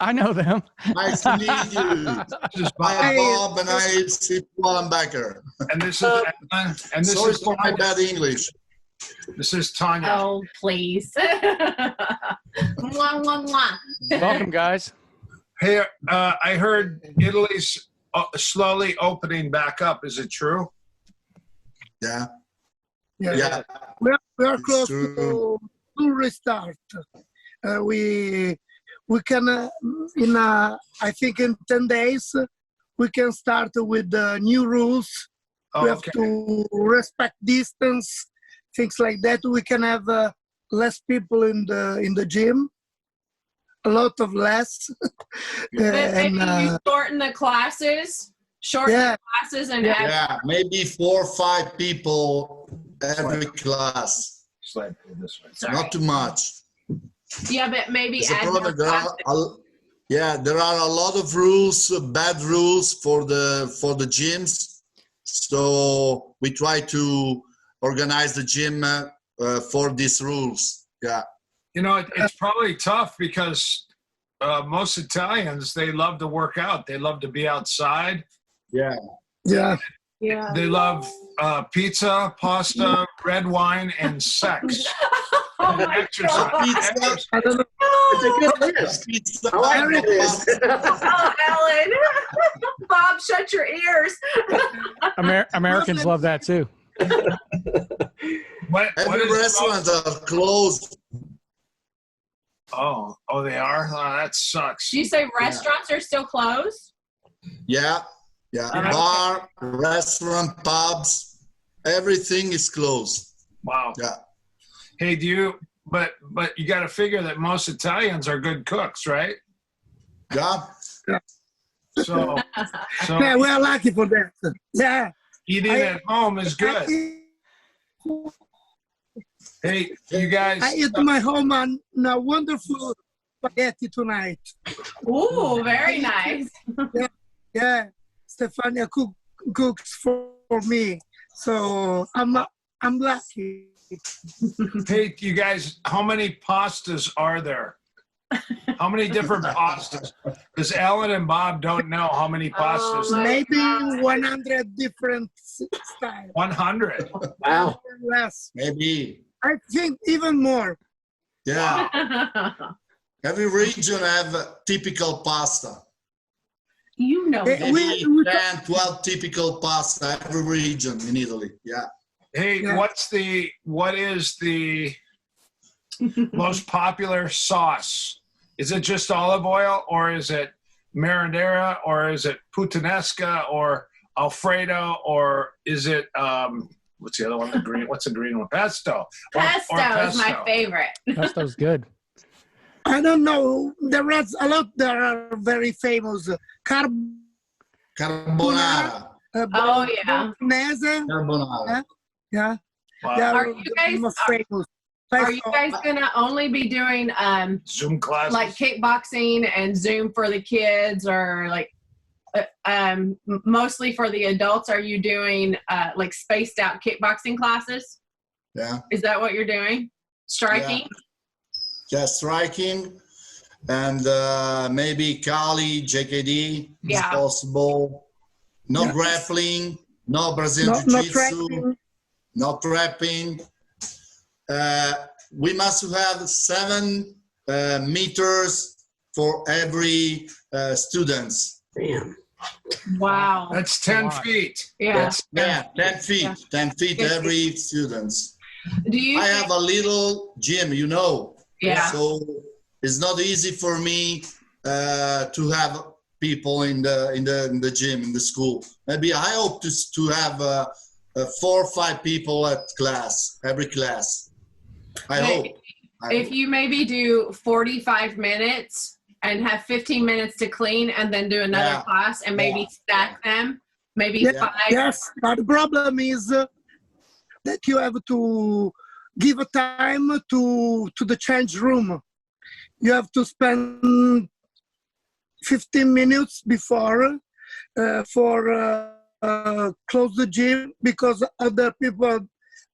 I know them. Nice to meet you. Hi, Bob, and I see Wallenbecker. And this is Ellen, and this Sorry is for my bad English. This is Tanya. Oh, please. Mwah, mwah, mwah. Welcome, guys. Hey, I heard Italy's slowly opening back up. Is it true? Yeah. Yeah. We are close to restart. We can I think in 10 days we can start with the new rules. We have to respect distance, things like that. We can have less people in the gym, a lot of less. Maybe you shorten the classes, and yeah, maybe 4 or 5 people every class. Not too much. Yeah, but maybe add more there classes. there are a lot of rules, bad rules for the gyms. So we try to organize the gym for these rules. Yeah. You know, it's probably tough because most Italians, they love to work out. They love to be outside. Yeah. Yeah. Yeah. They love pizza, pasta, red wine, and sex. Oh my Exercise. I don't know. It's a good list. I like this. Oh, Ellen. Bob, shut your ears. Americans love that too. Every restaurant are closed. Oh, they are? Oh, that sucks. You say restaurants are still closed? Yeah. Bar, restaurant, pubs, everything is closed. Wow. Yeah. Hey, but you got to figure that most Italians are good cooks, right? Yeah. So Yeah, we are lucky for that. Yeah. eating at home is good. Hey, you guys. I eat my home on a wonderful spaghetti tonight. Ooh, very nice. Yeah, Stefania cooks for me, so I'm lucky. Hey, you guys, how many pastas are there? How many different pastas? Because Ellen and Bob don't know how many pastas. Maybe 100 different styles. 100. Wow. Less. Maybe. I think even more. Yeah. Every region have a typical pasta. You know. Maybe 10, 12 typical pasta every region in Italy. Yeah. Hey, Yeah. what is the most popular sauce? Is it just olive oil, or is it marinara, or is it puttanesca, or Alfredo, or is it what's the other one? The green. What's the green one? Pesto. Pesto is my favorite. Pesto's good. I don't know. There are a lot that are very famous. Carbonara. Oh, yeah. Bolognese. Carbonara. Yeah. Wow. They Are you guys- most famous. Are you guys gonna only be doing Zoom classes. like kickboxing and Zoom for the kids, or like mostly for the adults? Are you doing like spaced out kickboxing classes? Yeah. Is that what you're doing? Striking? Yeah, striking. And maybe Kali, JKD, Yeah. is possible. No Yes. grappling, no Brazilian No Jiu-Jitsu, trapping. no trapping. We must have 7 meters for every students. Damn. Wow. That's 10 Wow. feet. Yeah. That's 10 10 feet, Yeah. 10 feet every students. Do you? I have a little gym, you know. Yeah. So it's not easy for me to have people in the gym, in the school. Maybe I hope to have 4 or 5 people at class, every class. I hope. If you maybe do 45 minutes and have 15 minutes to clean, and then do another Yeah. class and maybe stack them, maybe Yeah. 5. Yes, but the problem is that you have to give a time to the change room. You have to spend 15 minutes before for close the gym, because other people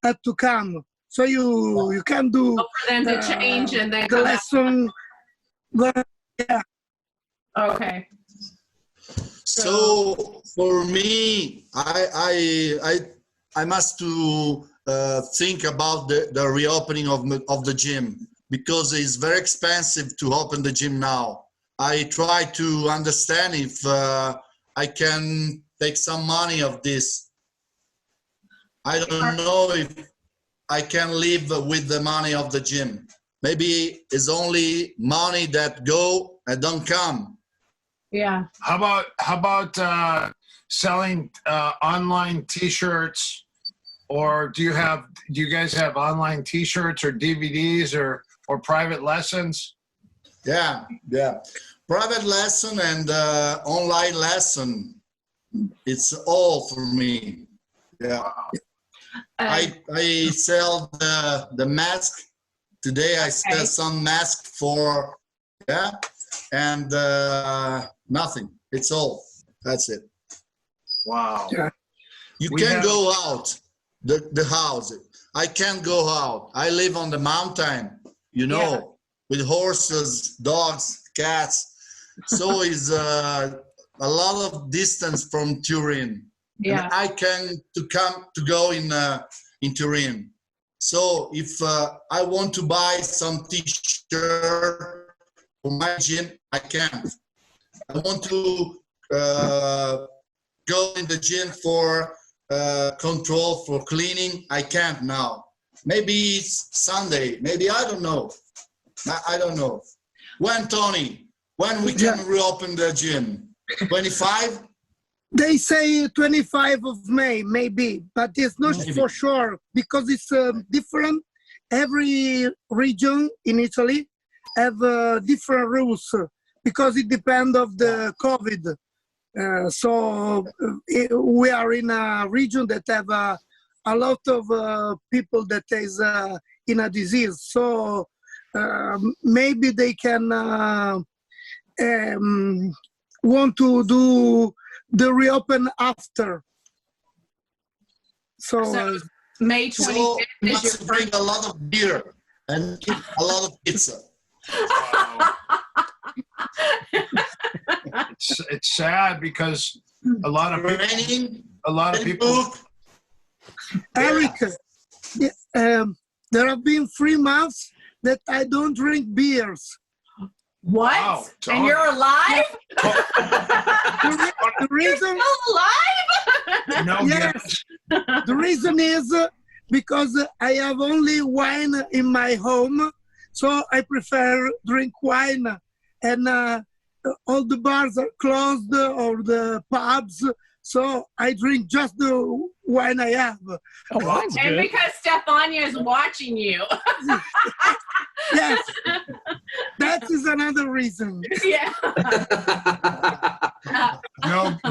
had to come. So you can do For them to change and then the come out. lesson. But, yeah, Okay. So for me, I must to think about the reopening of the gym, because it's very expensive to open the gym now. I try to understand if I can take some money of this. I don't know if I can live with the money of the gym. Maybe it's only money that go and don't come. Yeah. How about selling online T-shirts, or do you guys have online T-shirts or DVDs or private lessons? Yeah. Private lesson and online lesson. It's all for me. Yeah. I sell the mask. Today I sell some mask for, and nothing. It's all. That's it. Wow. Yeah. You can go out the house. I can't go out. I live on the mountain, with horses, dogs, cats. So it's a lot of distance from Turin. Yeah. And I can to go in Turin. So if I want to buy some T-shirt for my gym, I can't. I want to go in the gym for control, for cleaning. I can't now. Maybe it's Sunday. Maybe I don't know. I don't know. When, Tony? When we can reopen the gym? 25? They say 25 of May, maybe, but it's not for sure because it's different. Every region in Italy have different rules because it depends of the COVID. We are in a region that have a lot of people that is in a disease. So maybe they can want to do the reopen after. So May 25th So you is your must bring a lot of beer and eat a lot of pizza. It's sad because a lot of people. Eric, there have been 3 months that I don't drink beers. What? Wow, And you're alive? The reason, You're still alive? No yes, the reason is because I have only wine in my home, so I prefer drink wine, and all the bars are closed or the pubs, so I drink just the wine I have. Oh, wine's And good. because Stefania is watching you. Yes, that is another reason. Yeah.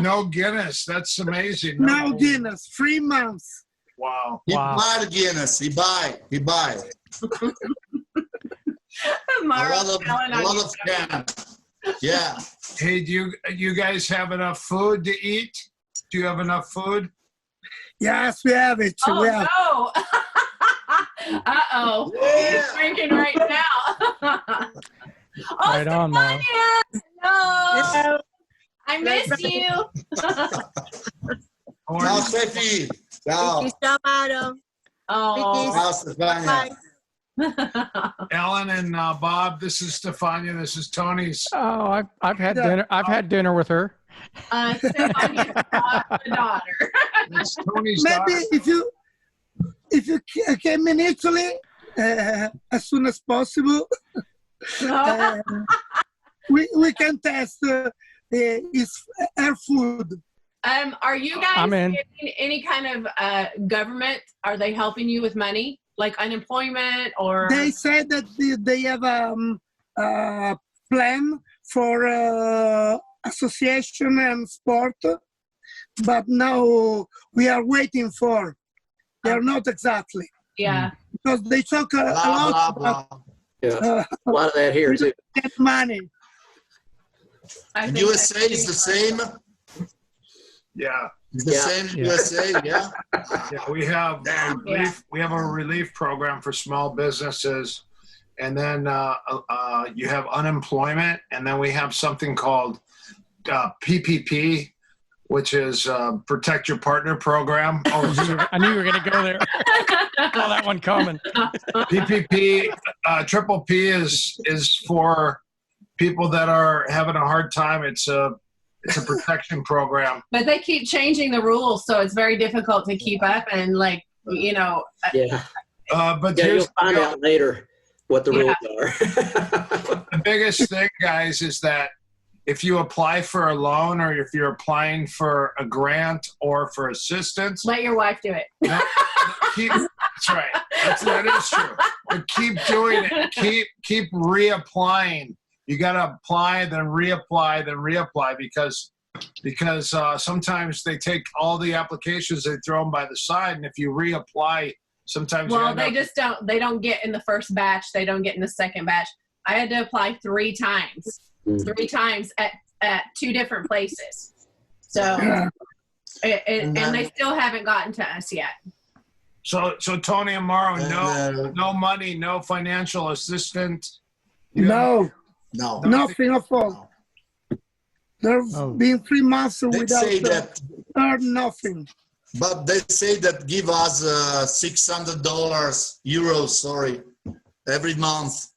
No Guinness. That's amazing. No Guinness, 3 months. Wow. He Wow. buy the Guinness. He buy. Mauro, A lot of cans. Yeah. Hey, do you guys have enough food to eat? Do you have enough food? Yes, we have it. Oh, We have. no. Uh-oh. He's drinking right now. Oh, Right on, Mauro. Stefania! No. I miss you. Ciao, Steffi. Ciao. Ciao, Mauro. Oh. Ciao, Stefania. Ellen and Bob, this is Stefania. This is Tony's. Oh, I've had dinner. I've had dinner with her. Stefania's the daughter. It's Tony's Maybe daughter. if you came in Italy as soon as possible, we can test his air food. Are you guys I'm in. getting any kind of government? Are they helping you with money, like unemployment or? They said that they have a plan for association and sport, but now we are waiting for. They are not exactly, Yeah. because they talk a Blah, lot blah, about blah. A lot of that here too. get money. I And think USA that's- is the same? Yeah. It's the Yeah. same Yeah. USA, yeah? Yeah, we have a relief program for small businesses, and then you have unemployment, and then we have something called PPP, which is Protect Your Partner Program. Oh, I knew you were going to go there. Saw that one coming. PPP, Triple P is for people that are having a hard time. It's a protection program. But they keep changing the rules, so it's very difficult to keep up. And like, you know. Yeah. But You'll find out later what the rules are. The biggest thing, guys, is that if you apply for a loan or if you're applying for a grant or for assistance, Let your wife do it. that's right. That is true. But keep doing it. Keep reapplying. You got to apply, then reapply, because sometimes they take all the applications, they throw them by the side, and if you reapply, sometimes they don't get in the first batch. They don't get in the second batch. I had to apply 3 times. 3 times at 2 different places. So, and they still haven't gotten to us yet. So Tony and Mauro, no money, no financial assistance. No, No. nothing at all. There's been 3 months They without say that, earn nothing. but they say that give us €600, every month.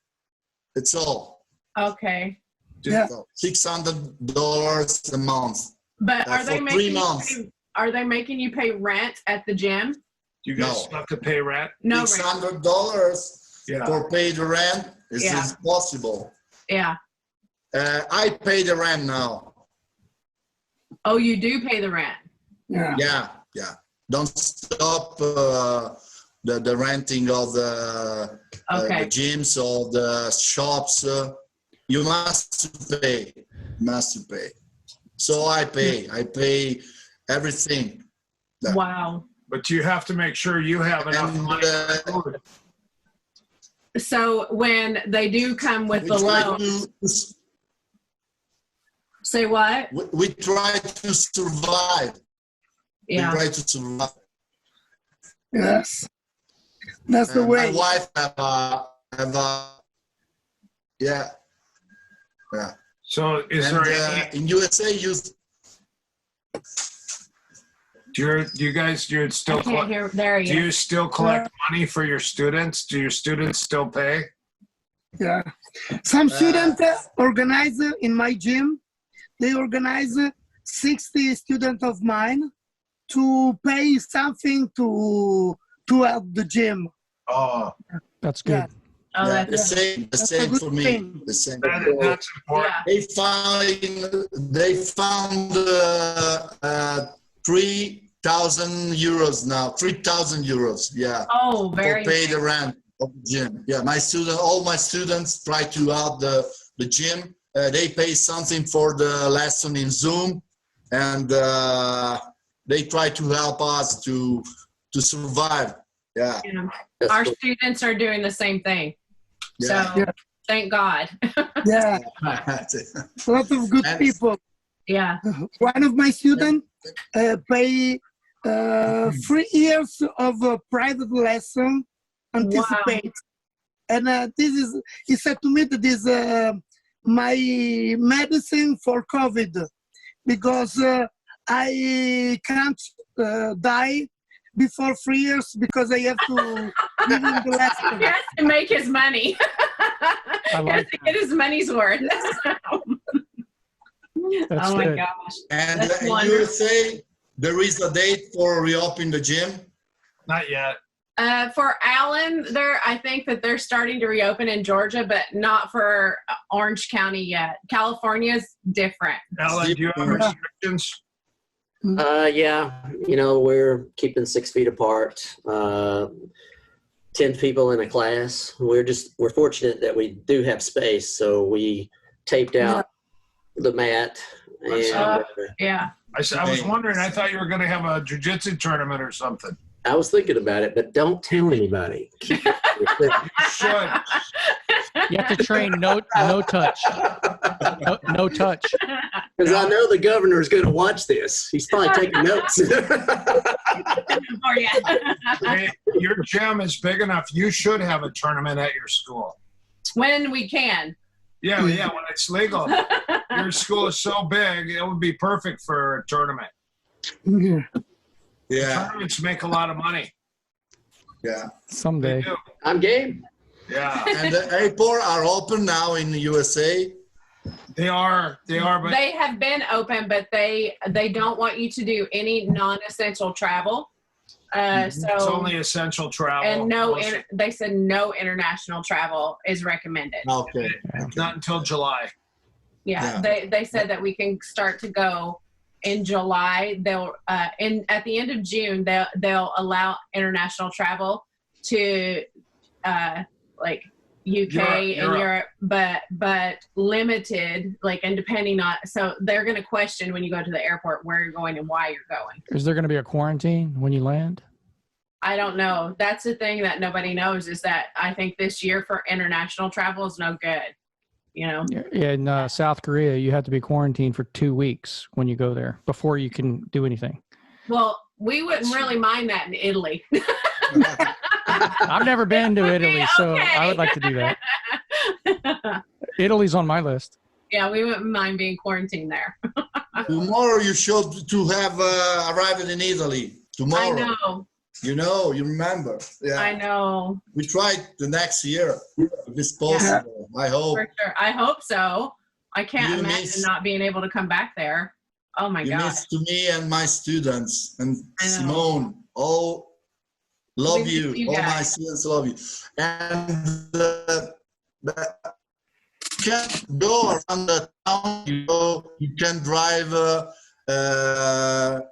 It's all. Okay. Yeah. $600 a month. But are they for 3 making months. are they making you pay rent at the gym? You guys have to pay rent? No rent. $600 Yeah. for pay the rent is impossible. Yeah. I pay the rent now. Oh, you do pay the rent. Yeah. Yeah. Don't stop the renting of the gyms or the shops. You must pay. So I pay everything. Wow. But you have to make sure you have enough money. So when they do come with the loan, say what? We try to survive. Yeah. We try to survive. Yes. That's the way. My wife yeah. So is there any, in USA do you guys still I can't hear there do you still collect money for your students? Do your students still pay? Yeah. Some students organize in my gym. They organize 60 students of mine to pay something to help the gym. Oh, That's good. Yeah. Oh, the that's same That's a good for me. thing. The same. that's important. They found €3,000 now. €3,000. Yeah. Oh, very To pay the rent of the gym. Yeah, all my students try to help the gym. They pay something for the lesson in Zoom, and they try to help us to survive. Yeah. Our students are doing the same thing. So thank God. Yeah. A lot of good people. Yeah. One of my students pay 3 years of private lesson anticipate. And he said to me that this my medicine for COVID, because I can't die before 3 years because I have to live in the lesson. He has to make his money. He has to get his money's worth. That's oh my good. gosh. And That's in wonderful. USA, there is a date for reopening the gym. Not yet. For Allen, I think that they're starting to reopen in Georgia, but not for Orange County yet. California's different. Ellen, do you have restrictions? Yeah, we're keeping 6 feet apart. 10 people in a class. We're fortunate that we do have space, so we taped out the mat. And, Yeah. I was wondering, I thought you were going to have a jiu-jitsu tournament or something. I was thinking about it, but don't tell anybody. You should. You have to train no touch. No touch. Because I know the governor is going to watch this. He's probably taking notes. Oh, yeah. Hey, your gym is big enough. You should have a tournament at your school. when we can. Yeah, when it's legal. Your school is so big, it would be perfect for a tournament. Yeah. Yeah, Tournaments make a lot of money. yeah. They Someday. do. I'm game. Yeah, And the airport are open now in the USA. they are, but They have been open, but they don't want you to do any non-essential travel. it's So only essential travel. and they said no international travel is recommended. Okay. Not until July. Yeah, Yeah. they said that we can start to go in July. They'll at the end of June they'll allow international travel to like UK and Europe, but limited, like, and depending on, so they're going to question when you go to the airport where you're going and why you're going. Is there going to be a quarantine when you land? I don't know. That's the thing that nobody knows, is that I think this year for international travel is no good. You know? In South Korea, you have to be quarantined for 2 weeks when you go there before you can do anything. Well, we wouldn't really mind that in Italy. I've never been to Italy, so I would like to do that. Italy's on my list. Yeah, we wouldn't mind being quarantined there. Tomorrow you should to have arrived in Italy. Tomorrow. I know. You remember. Yeah. I know. We tried the next year if it's possible. I hope. For sure. I hope so. I can't You imagine miss- not being able to come back there. Oh my You God. miss to me and my students and I know. Simone. All love We you. miss you All my guys. students love you. And you can go around the town. You can drive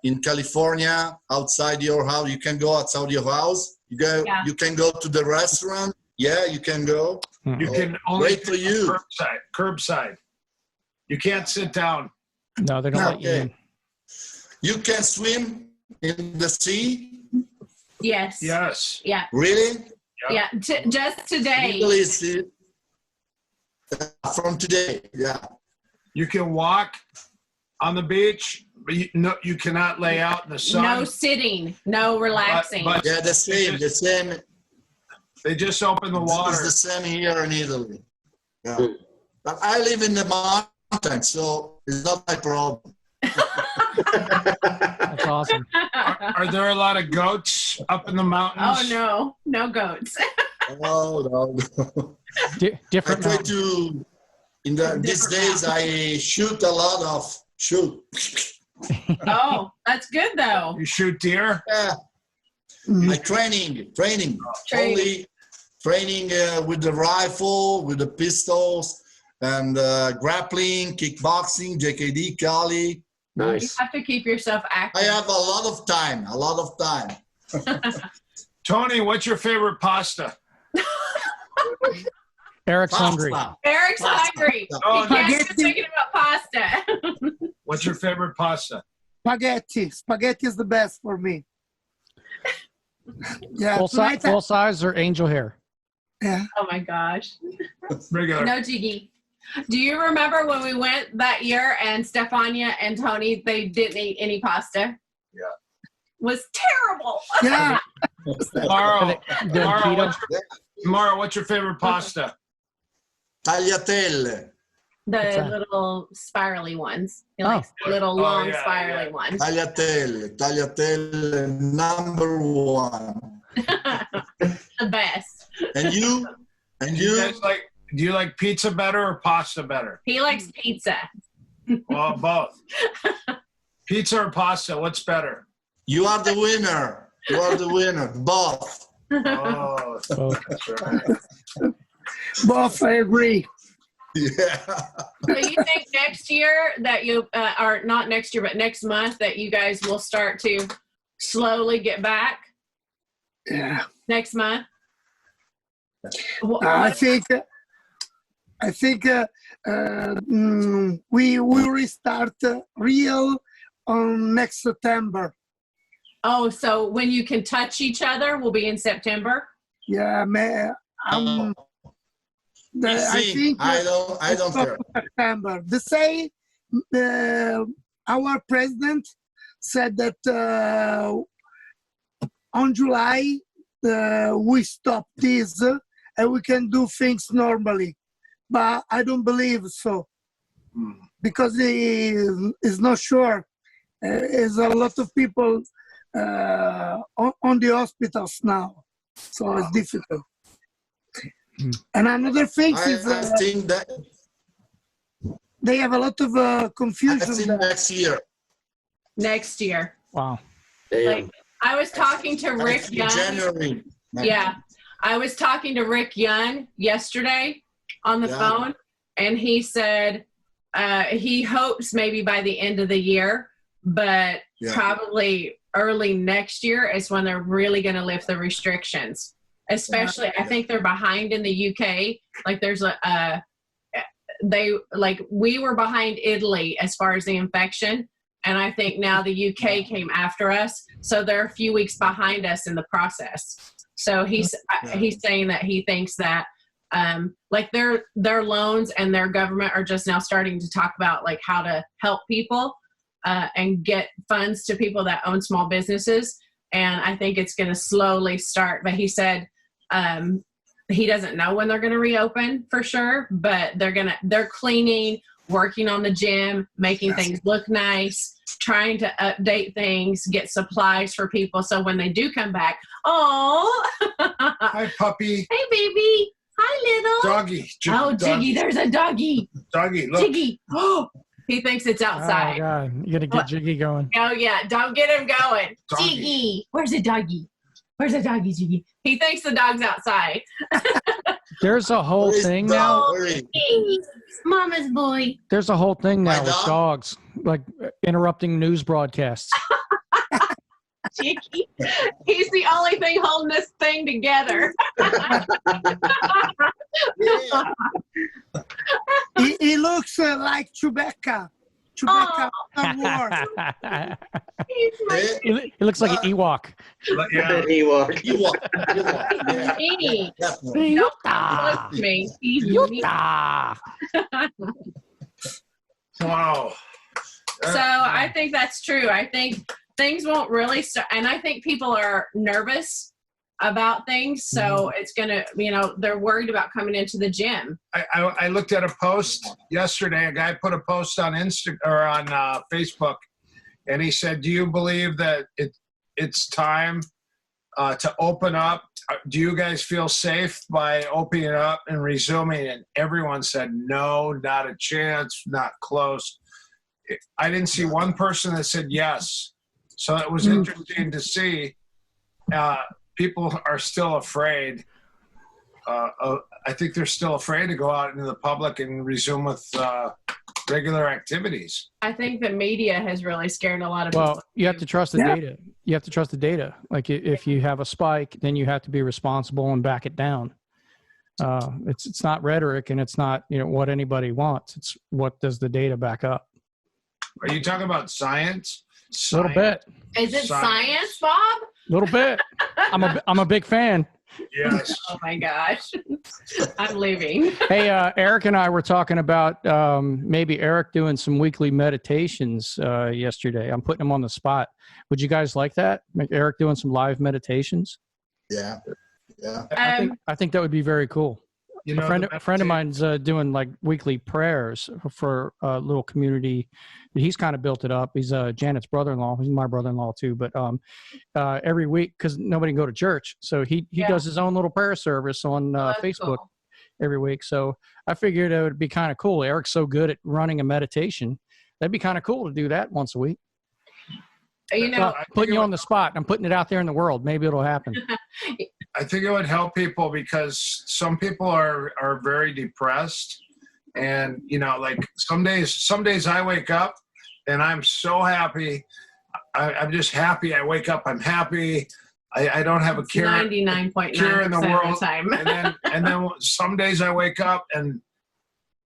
in California outside your house. You can go outside your house. Yeah. You can go to the restaurant. Yeah, you can go. You can only Great for you. curbside. You can't sit down. No, they don't let you in. You can swim in the sea. Yes. Yes. Yeah. Really? Yeah. Just today. Italy is from today. Yeah. You can walk on the beach, but you cannot lay out in the sun. No sitting. No relaxing. But Yeah, the same. The same. they just open the water. It's the same here in Italy. Yeah. But I live in the mountains, so it's not my problem. That's awesome. Are there a lot of goats up in the mountains? Oh no. No goats. No. I Different try mountain. to. These days, I shoot a lot of shoot. Oh, that's good though. You shoot deer? Yeah. I training. Training. Only training with the rifle, with the pistols, and grappling, kickboxing, JKD, Kali. You Nice. have to keep yourself active. I have a lot of time. Tony, what's your favorite pasta? Eric's hungry. Pasta. Eric's hungry. Oh, He can't Spaghetti. be thinking about pasta. What's your favorite pasta? Spaghetti. Spaghetti is the best for me. Yeah. tonight Full size or angel hair? yeah. Oh my gosh. Regular. No jiggy. Do you remember when we went that year and Stefania and Tony, they didn't eat any pasta? Yeah. Was terrible. Yeah. Mauro, what's your favorite pasta? Tagliatelle. The that? little spirally ones. He Oh. likes the little long yeah, spirally yeah. ones. Tagliatelle, number one. The best. And you? And Do you you? guys do you like pizza better or pasta better? He likes pizza. Well, both. Pizza or pasta, what's better? You are the winner. You are the winner. Both. Oh, Both. that's right. Both, I agree. Yeah. So you think next year that you, or not next year, but next month that you guys will start to slowly get back Yeah. next month? I think we will restart real on next September. Oh, so when you can touch each other will be in September? Yeah, man. I think I don't care. September. The say our president said that on July we stop this and we can do things normally. But I don't believe so, because he is not sure. There's a lot of people on the hospitals now, so it's difficult. And another thing is I think that they have a lot of confusion. I think next year. Next year. Wow. Damn. Like, I was talking to Rick In Young. January. Yeah. I was talking to Rick Young yesterday on the phone, and he said he hopes maybe by the end of the year, but probably early next year is when they're really going to lift the restrictions. Especially, I think they're behind in the UK. Like there's we were behind Italy as far as the infection. And I think now the UK came after us. So they're a few weeks behind us in the process. So he's saying that he thinks that like their loans and their government are just now starting to talk about like how to help people and get funds to people that own small businesses. And I think it's going to slowly start. But he said he doesn't know when they're going to reopen for sure, but they're cleaning, working on the gym, making things look nice, trying to update things, get supplies for people. So when they do come back, Hi, puppy. Hey, baby. Hi, little. Doggy. Jiggy, there's a doggy. Doggy, look. Jiggy. He thinks it's outside. Oh, God. You got to get Jiggy going. Oh, yeah. Don't get him going. Doggy. Jiggy. Where's the doggy? Where's the doggy, Jiggy? He thinks the dog's outside. There's a whole thing now. Mama's boy. There's a whole thing now My with dog? dogs, like interrupting news broadcasts. Jiggy. He's the only thing holding this thing together. He looks like Chewbacca. Chewbacca Star Wars. He's my He looks like an Ewok. Yeah. Ewok. baby. Definitely. Don't look at me. He's me. Wow. So I think that's true. I think things won't really start, and I think people are nervous about things. So it's gonna, they're worried about coming into the gym. I looked at a post yesterday. A guy put a post on on Facebook, and he said, "Do you believe that it's time to open up? Do you guys feel safe by opening up and resuming?" And everyone said, "No, not a chance, not close." I didn't see one person that said yes. So it was interesting to see. People are still afraid. I think they're still afraid to go out into the public and resume with regular activities. I think the media has really scared a lot of people. Well, you have to trust the data. You have to trust the data. Like if you have a spike, then you have to be responsible and back it down. It's not rhetoric, and it's not what anybody wants. It's what does the data back up. Are you talking about science? A little bit. Is it science, Bob? A little bit. I'm a big fan. Yes. Oh my gosh. I'm leaving. Hey, Eric and I were talking about maybe Eric doing some weekly meditations yesterday. I'm putting him on the spot. Would you guys like that? Make Eric doing some live meditations? Yeah. I think that would be very cool. A friend of mine's doing like weekly prayers for a little community. He's kind of built it up. He's Janet's brother-in-law. He's my brother-in-law too. But every week, because nobody can go to church, so he does his own little prayer service on Facebook every week. So I figured it would be kind of cool. Eric's so good at running a meditation. That'd be kind of cool to do that once a week. Putting you on the spot. I'm putting it out there in the world. Maybe it'll happen. I think it would help people because some people are very depressed, and like some days I wake up and I'm so happy. I'm just happy. I wake up, I'm happy. I don't have a care 99.9% in the world. of the time. and then some days I wake up and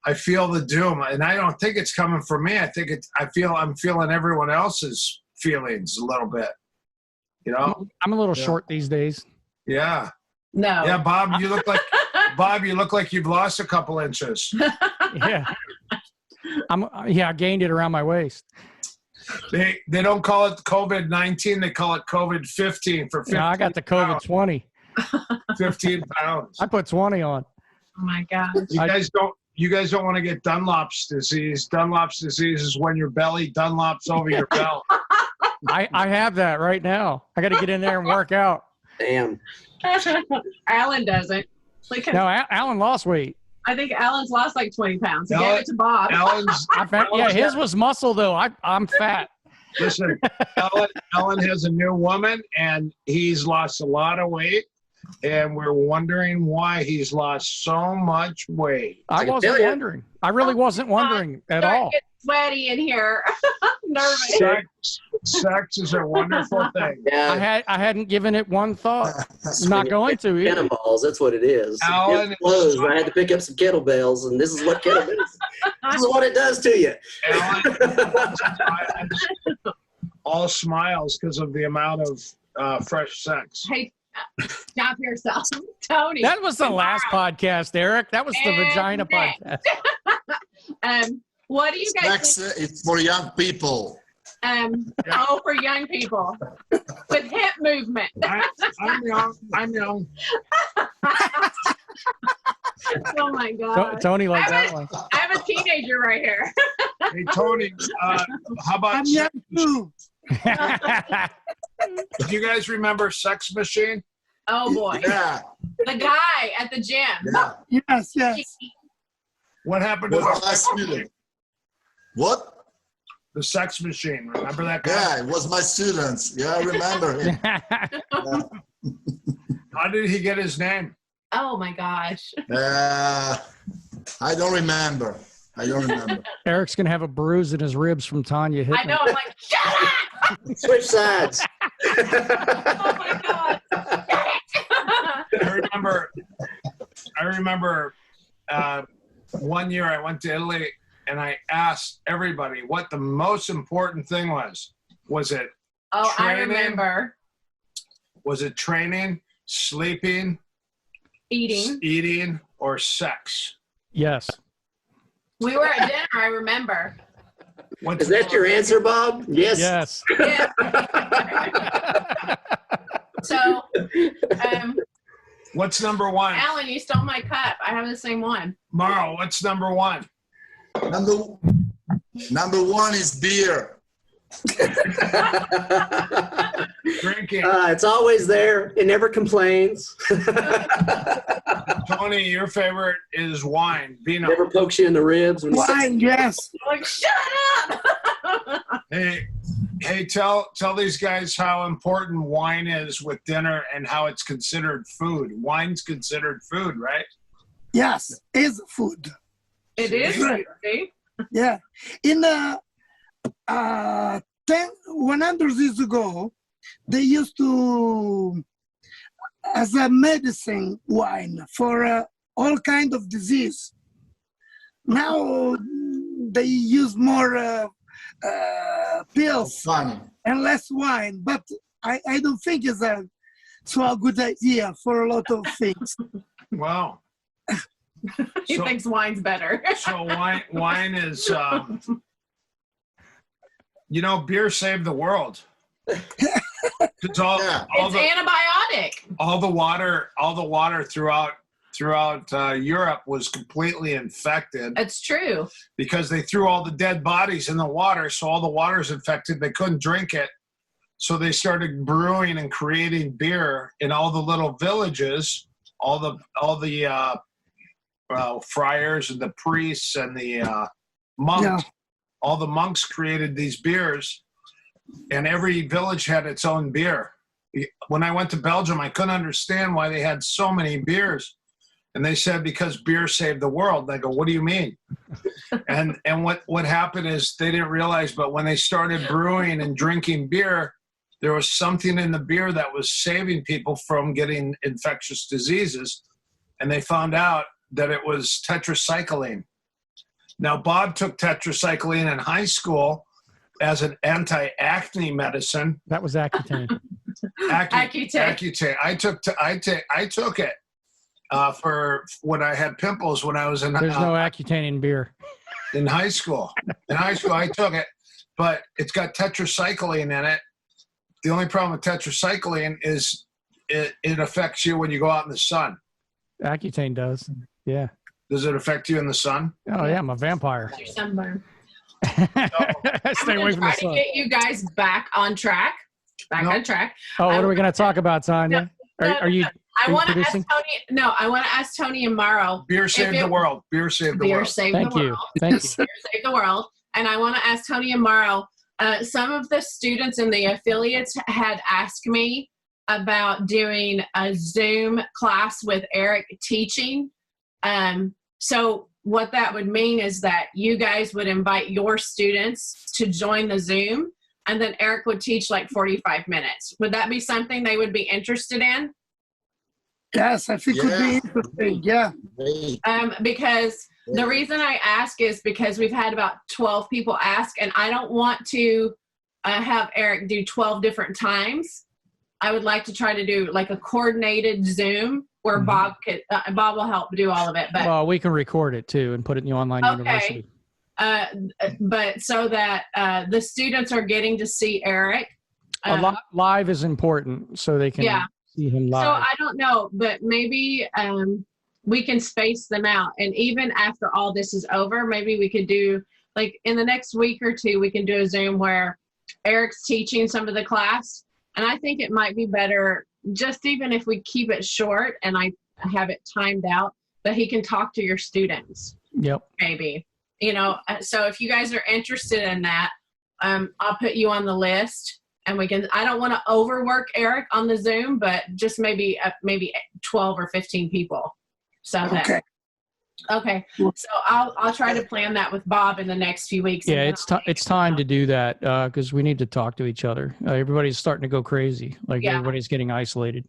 I feel the doom, and I don't think it's coming from me. I think I'm feeling everyone else's feelings a little bit. I'm a little short these days. Yeah. No. Yeah, Bob, you look like you've lost a couple inches. Yeah. I gained it around my waist. They don't call it COVID-19, they call it COVID-15 for 15. I got the COVID-20. 15 pounds. I put 20 on. Oh my gosh. You guys don't want to get Dunlop's disease. Dunlop's disease is when your belly Dunlops over your belt. I have that right now. I got to get in there and work out. Damn. Alan doesn't. No, Alan lost weight. I think Alan's lost like 20 pounds. He Alan- gave it to Bob. Yeah, his was muscle though. I'm fat. Listen, Alan has a new woman, and he's lost a lot of weight, and we're wondering why he's lost so much weight. I wasn't wondering. I really wasn't wondering at all. It's sweaty in here. Nervous. Sex is a wonderful thing. Yeah. I hadn't given it one thought. I'm not going to either. Kettlebells, that's what it is. Alan Clothes. I had to pick up some kettlebells, and this is what kettlebells. This is what it does to you. Alan, all smiles because of the amount of fresh sex. Hey, stop yourself, Tony. That was the last podcast, Eric. That was the vagina podcast. What do you guys Sex, it's for young people. Oh, for young people with hip movement. I'm young. Oh my God. Tony likes that one. I have a teenager right here. Hey, Tony, how about I'm young too. do you guys remember Sex Machine? Oh boy. Yeah. The guy at the gym. Yeah. Yes. What happened to Was the my Sex student. Machine? What? The Sex Machine. Remember that guy? Yeah, it was my students. Yeah, I remember him. How did he get his name? Oh my gosh. I don't remember. Eric's gonna have a bruise in his ribs from Tanya hitting I know. I'm like, shut up. Switch sides. Oh my God. I remember one year I went to Italy and I asked everybody what the most important thing was. Was it Oh, training? I remember. Was it training, sleeping, Eating. or sex? Yes. We were at dinner, I remember. Is that your answer, Bob? Yes. Yes. Yeah. So, What's number one? Alan, you stole my cup. I have the same one. Mauro, what's number one? Number one is beer. Drinking. It's always there. It never complains. Tony, your favorite is wine. Vino. Never pokes you in the ribs. When Wine, yes. Like, shut up. Hey, tell these guys how important wine is with dinner and how it's considered food. Wine's considered food, right? Yes, is food. It is. Right. See? Yeah. In 100 years ago, they used to, as a medicine, wine for all kind of disease. Now they use more pills Funny. and less wine, but I don't think it's a good idea for a lot of things. Wow. He thinks wine's better. So wine is, beer saved the world. It's antibiotic. All the water throughout Europe was completely infected. It's true. Because they threw all the dead bodies in the water, so all the water's infected. They couldn't drink it, so they started brewing and creating beer in all the little villages. All the friars and the priests and the monks. Yeah. All the monks created these beers, and every village had its own beer. When I went to Belgium, I couldn't understand why they had so many beers. And they said, because beer saved the world. And I go, what do you mean? and what happened is they didn't realize, but when they started brewing and drinking beer, there was something in the beer that was saving people from getting infectious diseases. And they found out that it was tetracycline. Now, Bob took tetracycline in high school as an anti-acne medicine. That was Accutane. Accutane. I took it for when I had pimples when I was in. There's no Accutane in beer. In high school. I took it, but it's got tetracycline in it. The only problem with tetracycline is it affects you when you go out in the sun? Accutane does. Yeah. Does it affect you in the sun? Oh yeah, I'm a vampire. Your sunburn. Stay away from the Try to sun. get you guys back on track. On track. Oh, what are we going to talk about, Tanya? Are you? I want to ask producing? Tony. No, I want to ask Tony and Mauro. Beer saved the world. Beer saved the Beer world. saved Thank the you. world. Thank you. Beer saved the world. And I want to ask Tony and Mauro. Some of the students in the affiliates had asked me about doing a Zoom class with Eric teaching. So what that would mean is that you guys would invite your students to join the Zoom, and then Eric would teach like 45 minutes. Would that be something they would be interested in? Yes, I think it would be interesting. Yeah. Because the reason I ask is because we've had about 12 people ask, and I don't want to have Eric do 12 different times. I would like to try to do like a coordinated Zoom where Bob will help do all of it. But well, we can record it too and put it in the online university. But so that the students are getting to see Eric. Live is important so they can see him live. So I don't know, but maybe we can space them out. And even after all this is over, maybe we could do, like in the next week or two, we can do a Zoom where Eric's teaching some of the class. And I think it might be better, just even if we keep it short and I have it timed out, that he can talk to your students. Yep. Maybe. You know, so if you guys are interested in that, I'll put you on the list, and we can. I don't want to overwork Eric on the Zoom, but just maybe 12 or 15 people. So okay. So I'll try to plan that with Bob in the next few weeks. Yeah, it's time to do that because we need to talk to each other. Everybody's starting to go crazy. Everybody's getting isolated.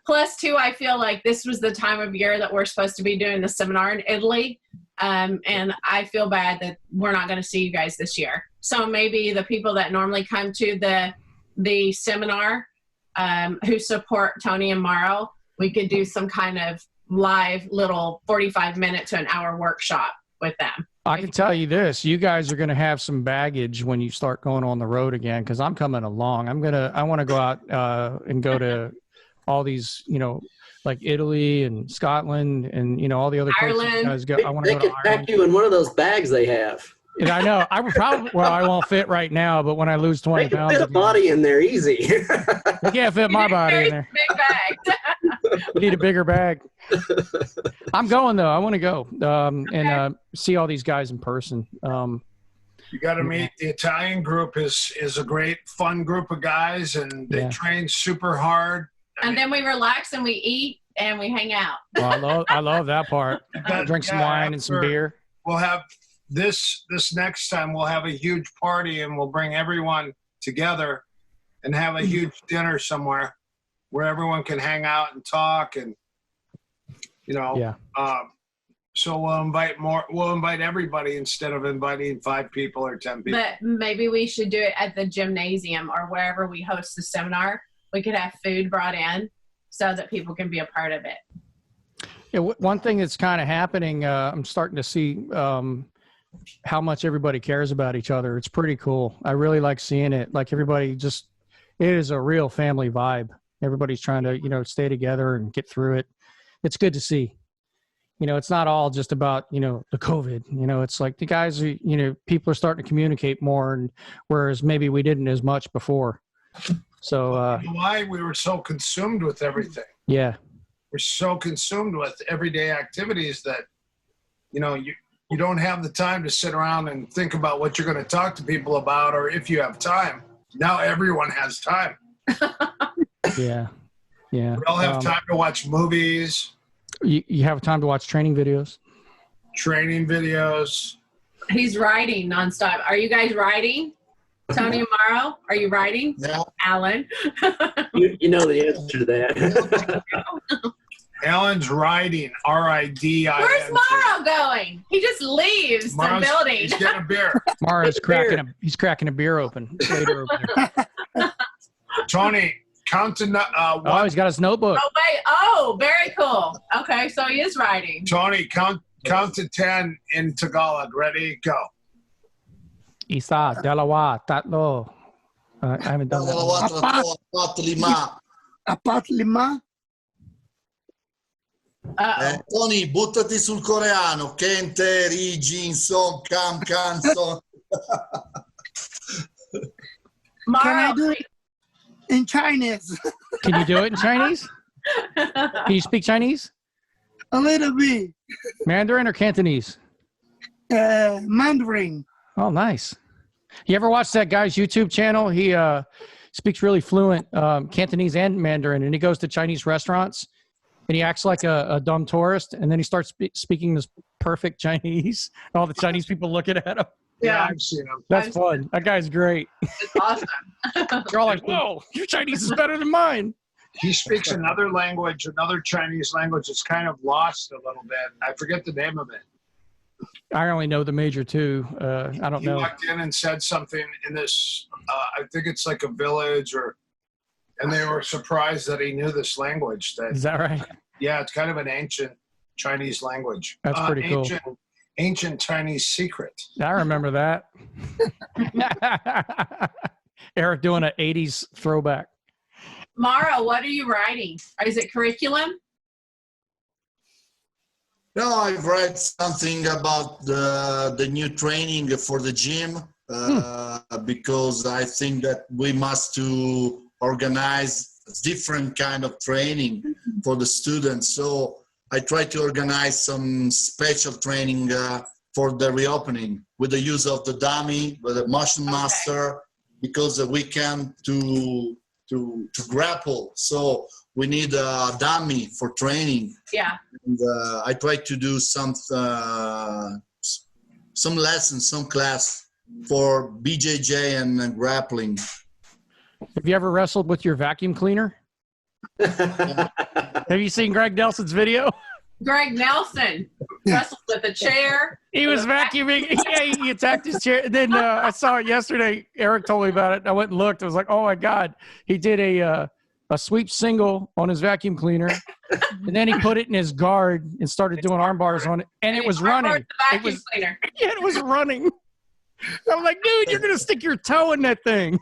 Plus, too, I feel like this was the time of year that we're supposed to be doing the seminar in Italy. And I feel bad that we're not going to see you guys this year. So maybe the people that normally come to the seminar who support Tony and Mauro, we could do some kind of live little 45-minute to an hour workshop with them. I can tell you this, you guys are going to have some baggage when you start going on the road again, because I'm coming along. I want to go out and go to all these, like Italy and Scotland and, all the other places you guys go. I want to go to Ireland. They can pack you in one of those bags they have. And I know. I would probably, I won't fit right now, but when I lose 20 They can pounds. fit a body in there easy. They can't fit my body in there. Big bag. We need a bigger bag. I'm going, though. I want to go and see all these guys in person. You got to meet the Italian group. Is a great, fun group of guys, and they train super hard. And then we relax and we eat and we hang out. Well, I love that part. Drink some wine and some beer. We'll have this next time. We'll have a huge party and we'll bring everyone together and have a huge dinner somewhere where everyone can hang out and talk and so we'll invite everybody instead of inviting 5 people or 10 people. But maybe we should do it at the gymnasium or wherever we host the seminar. We could have food brought in so that people can be a part of it. Yeah, one thing that's kind of happening, I'm starting to see how much everybody cares about each other. It's pretty cool. I really like seeing it. Like everybody it is a real family vibe. Everybody's trying to, stay together and get through it. It's good to see. It's not all just about, the COVID, it's like the guys are, people are starting to communicate more, and whereas maybe we didn't as much before. So why we were so consumed with everything. Yeah. We're so consumed with everyday activities that, you don't have the time to sit around and think about what you're going to talk to people about, or if you have time. Now everyone has time. Yeah. Yeah. We all have time to watch movies. You have time to watch training videos. He's writing nonstop. Are you guys writing? Tony and Mauro, are you writing? Yeah. Alan? you know the answer to that. Alan's riding, R-I-D-I-N. Where's Mauro going? He just leaves the building. He's getting a beer. Mauro's cracking a beer open. Later over there. Tony, count to one. He's got his notebook. Oh, wait. Oh, very cool. Okay, so he is writing. Tony, count to 10 in Tagalog. Ready? Go. Isa, dalawa, tatlo. I haven't done that. Dalawa, tatlo, apat, lima. Apat lima. Tony, buttati sul coreano. Kente, Rijin, Son, Kam, Kan, Son. Can I do it in Chinese? Can you do it in Chinese? Can you speak Chinese? A little bit. Mandarin or Cantonese? Mandarin. Oh, nice. You ever watch that guy's YouTube channel? He speaks really fluent Cantonese and Mandarin, and he goes to Chinese restaurants, and he acts like a dumb tourist, and then he starts speaking this perfect Chinese. All the Chinese people looking at him. Yeah, I've seen him. That's fun. That guy's great. It's awesome. They're all like, whoa, your Chinese is better than mine. He speaks another language, another Chinese language that's kind of lost a little bit. I forget the name of it. I only know the major two. I don't know. He walked in and said something in this, I think it's like a village, and they were surprised that he knew this language. Is that right? Yeah, it's kind of an ancient Chinese language. That's pretty cool. Ancient Chinese secret. I remember that. Eric doing an 80s throwback. Mauro, what are you writing? Is it curriculum? No, I've read something about the new training for the gym because I think that we must to organize different kind of training for the students. So I try to organize some special training for the reopening with the use of the dummy, with the motion master, because we can to grapple. So we need a dummy for training. Yeah. And, I try to do some lessons, some class for BJJ and grappling. Have you ever wrestled with your vacuum cleaner? Have you seen Greg Nelson's video? Greg Nelson wrestled with a chair. He was vacuuming. Yeah, he attacked his chair. And then I saw it yesterday. Eric told me about it. I went and looked. I was like, oh my God. He did a sweep single on his vacuum cleaner. And then he put it in his guard and started doing arm bars on it. And it was running. It was running. I'm like, dude, you're going to stick your toe in that thing.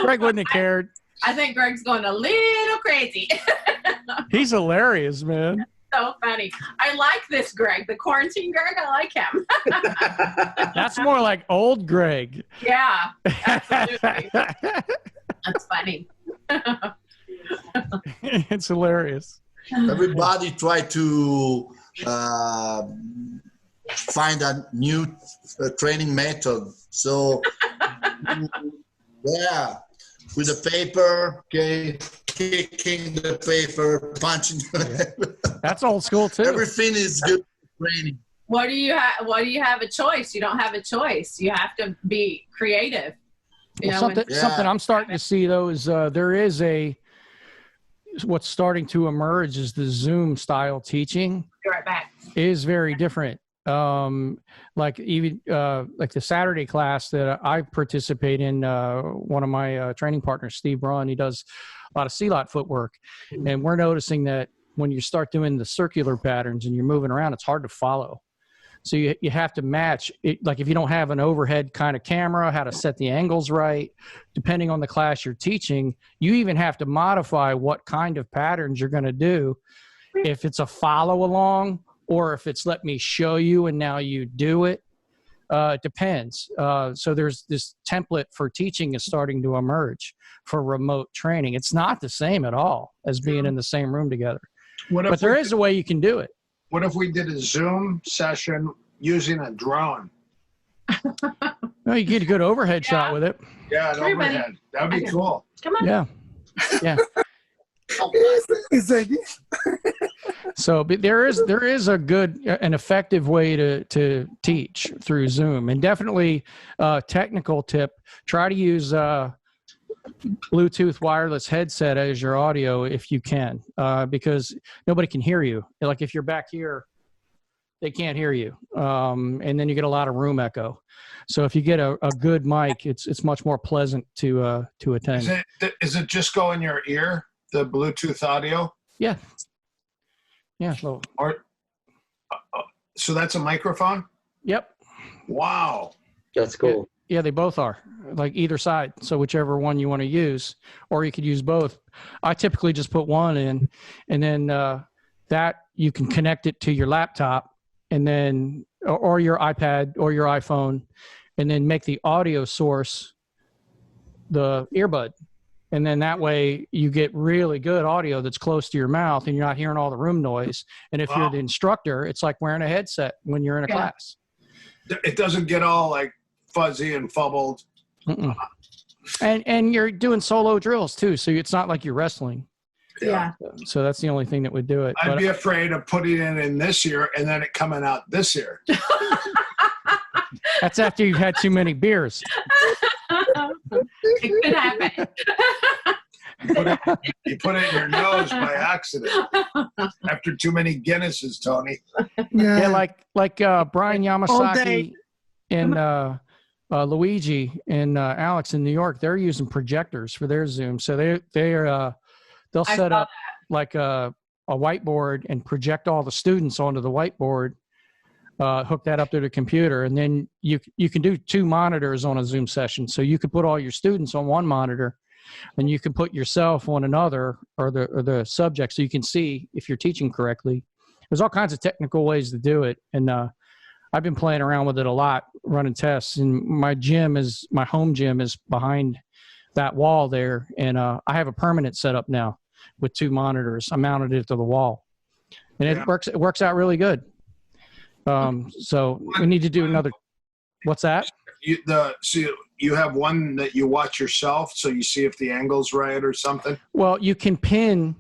Greg wouldn't have cared. I think Greg's going a little crazy. He's hilarious, man. So funny. I like this Greg. The quarantine Greg, I like him. That's more like old Greg. Yeah, absolutely. That's funny. It's hilarious. Everybody try to find a new training method. So, yeah, with the paper, okay, kicking the paper, punching. That's old school too. Everything is good training. What do you have a choice? You don't have a choice. You have to be creative. Something I'm starting to see though is there is what's starting to emerge is the Zoom style teaching. Be right back. Is very different. Like even like the Saturday class that I participate in, one of my training partners, Steve Braun, he does a lot of C-lot footwork, and we're noticing that when you start doing the circular patterns and you're moving around, it's hard to follow. So you have to match it. Like if you don't have an overhead kind of camera, how to set the angles right, depending on the class you're teaching, you even have to modify what kind of patterns you're going to do. If it's a follow along or if it's let me show you and now you do it, it depends. So there's this template for teaching is starting to emerge for remote training. It's not the same at all as being in the same room together. But there is a way you can do it. What if we did a Zoom session using a drone? No, you get a good overhead shot with it. Yeah, an overhead. That would be cool. Come on. Yeah. Yeah. So but there is a good and effective way to teach through Zoom, and definitely technical tip, try to use Bluetooth wireless headset as your audio if you can, because nobody can hear you. Like if you're back here, they can't hear you, and then you get a lot of room echo. So if you get a good mic, it's much more pleasant to attend. Is it just go in your ear, the Bluetooth audio? Yeah. Yeah. So that's a microphone? Yep. Wow. That's cool. they both are, like either side. So whichever one you want to use, or you could use both. I typically just put one in, and then that you can connect it to your laptop, and then or your iPad or your iPhone, and then make the audio source the earbud. And then that way you get really good audio that's close to your mouth, and you're not hearing all the room noise. And if you're the instructor, it's like wearing a headset when you're in a class. It doesn't get all like fuzzy and fumbled. And you're doing solo drills too, so it's not like you're wrestling. Yeah. So that's the only thing that would do it. I'd be afraid of putting it in this year and then it coming out this year. That's after you've had too many beers. It could happen. You put it in your nose by accident after too many Guinnesses, Tony. Yeah, like Brian Yamasaki and Luigi and Alex in New York. They're using projectors for their Zoom, so they'll set up like a whiteboard and project all the students onto the whiteboard. Hook that up to the computer, and then you can do 2 monitors on a Zoom session. So you could put all your students on one monitor, and you can put yourself on another, or the subject, so you can see if you're teaching correctly. There's all kinds of technical ways to do it, and I've been playing around with it a lot, running tests. And my home gym is behind that wall there, and I have a permanent setup now with 2 monitors. I mounted it to the wall, and it works out really good. So we need to do another. What's that? You have one that you watch yourself, so you see if the angle's right or something. Well, you can pin.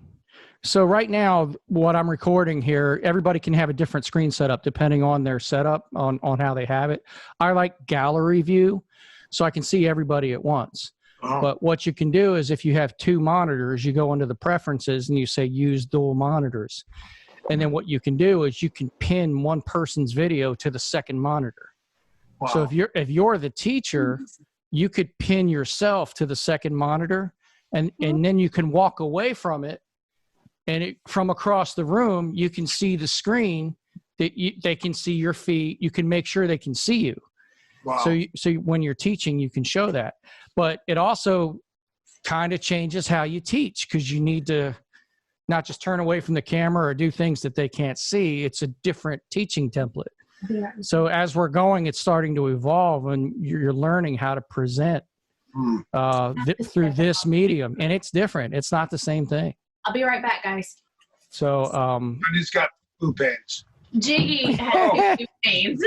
So right now, what I'm recording here, everybody can have a different screen setup depending on their setup, on how they have it. I like gallery view, so I can see everybody at once. Oh. But what you can do is, if you have 2 monitors, you go into the preferences and you say use dual monitors. And then what you can do is you can pin one person's video to the second monitor. Wow. So if you're the teacher, you could pin yourself to the second monitor, and then you can walk away from it, and from across the room you can see the screen that they can see your feet. You can make sure they can see you. Wow. So when you're teaching, you can show that. But it also kind of changes how you teach, because you need to not just turn away from the camera or do things that they can't see. It's a different teaching template. Yeah. So as we're going, it's starting to evolve, and you're learning how to present through this medium, and it's different. It's not the same thing. I'll be right back, guys. So he's got poo pains. Jiggy has poo pains.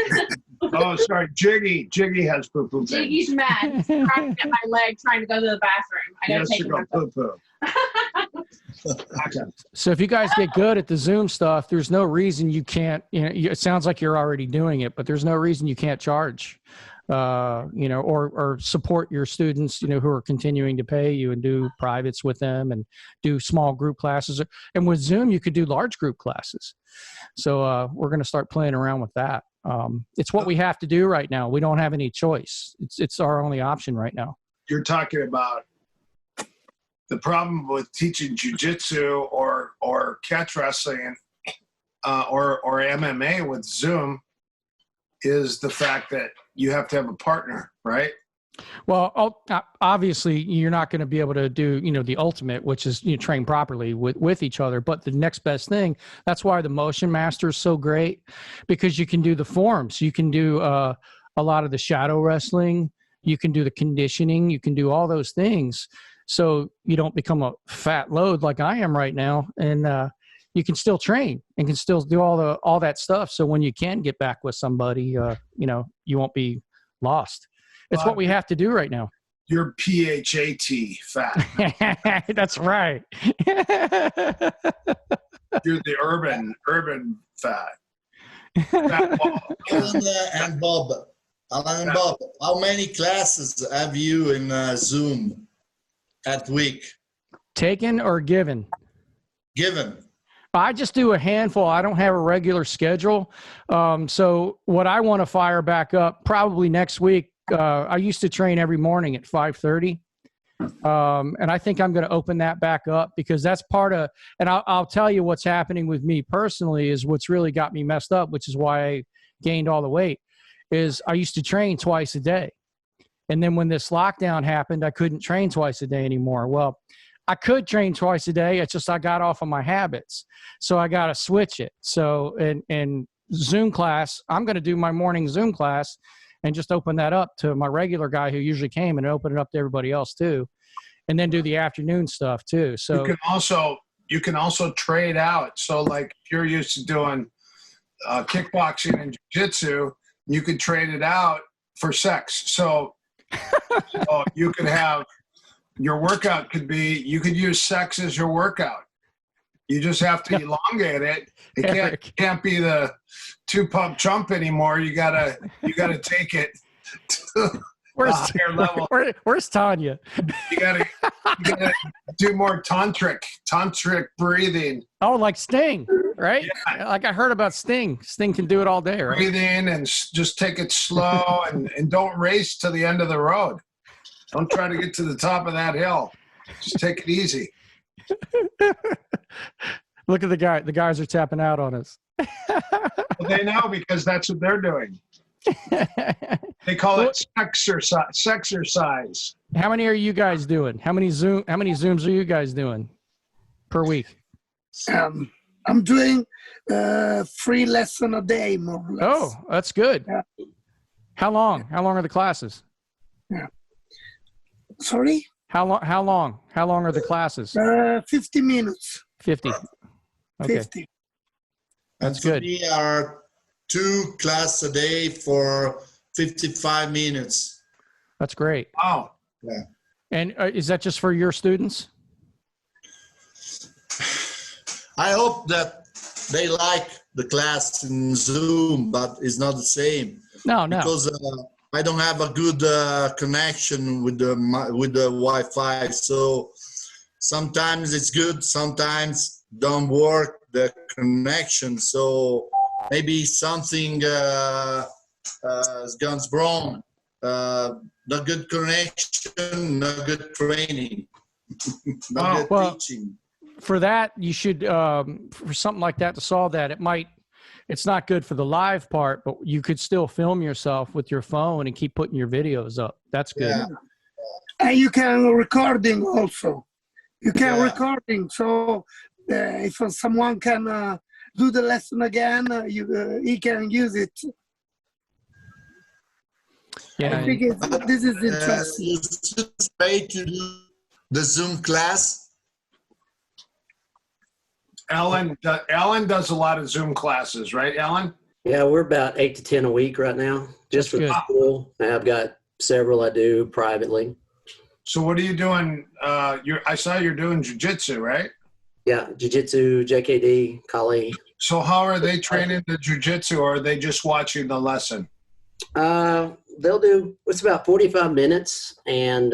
Oh, sorry, Jiggy has poo pains. Jiggy's mad. He's trying to get my leg, trying to go to the bathroom. I gotta take him poo poo. So if you guys get good at the Zoom stuff, there's no reason you can't. It sounds like you're already doing it, but there's no reason you can't charge. Or support your students, who are continuing to pay you, and do privates with them, and do small group classes. And with Zoom, you could do large group classes. So we're going to start playing around with that. It's what we have to do right now. We don't have any choice. It's our only option right now. You're talking about the problem with teaching jiu-jitsu or catch wrestling or MMA with Zoom is the fact that you have to have a partner, right? Well, obviously you're not going to be able to do, the ultimate, which is train properly with each other. But the next best thing, that's why the Motion Master is so great, because you can do the forms. You can do a lot of the shadow wrestling. You can do the conditioning. You can do all those things. So you don't become a fat load like I am right now. And you can still train and can still do all that stuff. So when you can get back with somebody, you won't be lost. It's what we have to do right now. You're PHAT fat. That's right. You're the urban fat. Alan and Bob, how many classes have you in Zoom at week? Taken or given? Given. I just do a handful. I don't have a regular schedule. So what I want to fire back up probably next week, I used to train every morning at 5:30. And I think I'm going to open that back up, because that's part of, and I'll tell you what's happening with me personally is what's really got me messed up, which is why I gained all the weight, is I used to train twice a day. And then when this lockdown happened, I couldn't train twice a day anymore. Well, I could train twice a day. It's just I got off of my habits. So I got to switch it. So in Zoom class, I'm going to do my morning Zoom class and just open that up to my regular guy who usually came, and open it up to everybody else too. And then do the afternoon stuff too. So you can also trade out. So like if you're used to doing kickboxing and jiu-jitsu, you could trade it out for sex. So you could have your workout you could use sex as your workout. You just have to elongate it. It can't be the 2-pump chump anymore. You gotta take it to a higher level. Where's Tanya? You gotta do more tantric breathing. Oh, like Sting, right? Yeah. Like I heard about Sting. Sting can do it all day, right? Breathe in and just take it slow and don't race to the end of the road. Don't try to get to the top of that hill. Just take it easy. Look at the guy. The guys are tapping out on us. Well, they know because that's what they're doing. They call it sexercise. How many are you guys doing? How many Zooms are you guys doing per week? I'm doing 3 lessons a day, more or less. Oh, that's good. Yeah. How long? How long are the classes? Yeah. Sorry? How long are the classes? 50 minutes. 50. Okay. 50. That's good. We are 2 classes a day for 55 minutes. That's great. Wow. Yeah. And is that just for your students? I hope that they like the class in Zoom, but it's not the same. No. Because I don't have a good connection with the Wi-Fi, so sometimes it's good, sometimes don't work the connection. So maybe something has gone wrong. Not good connection, not good training, not good teaching. For that, you should for something like that to solve that. It's not good for the live part, but you could still film yourself with your phone and keep putting your videos up. That's good. Yeah. And you can recording also. You can recording. So if someone can do the lesson again, he can use it. Yeah. I think this is interesting. It's great to do the Zoom class. Ellen does a lot of Zoom classes, right, Ellen? Yeah, we're about 8 to 10 a week right now, just for the school. I've got several I do privately. So what are you doing? I saw you're doing jiu-jitsu, right? Yeah, jiu-jitsu, JKD, Kali. So how are they training the jiu-jitsu, or are they just watching the lesson? It's about 45 minutes, and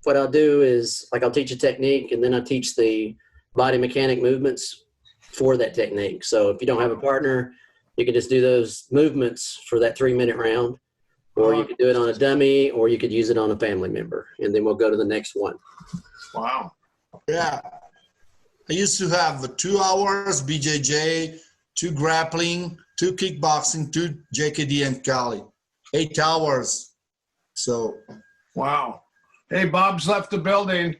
what I'll do is, like, I'll teach a technique, and then I teach the body mechanic movements for that technique. So if you don't have a partner, you can just do those movements for that 3-minute round, or you could do it on a dummy, or you could use it on a family member, and then we'll go to the next one. Wow. Yeah. I used to have 2 hours BJJ, 2 grappling, 2 kickboxing, 2 JKD and Kali. 8 hours. So. Wow. Hey, Bob's left the building.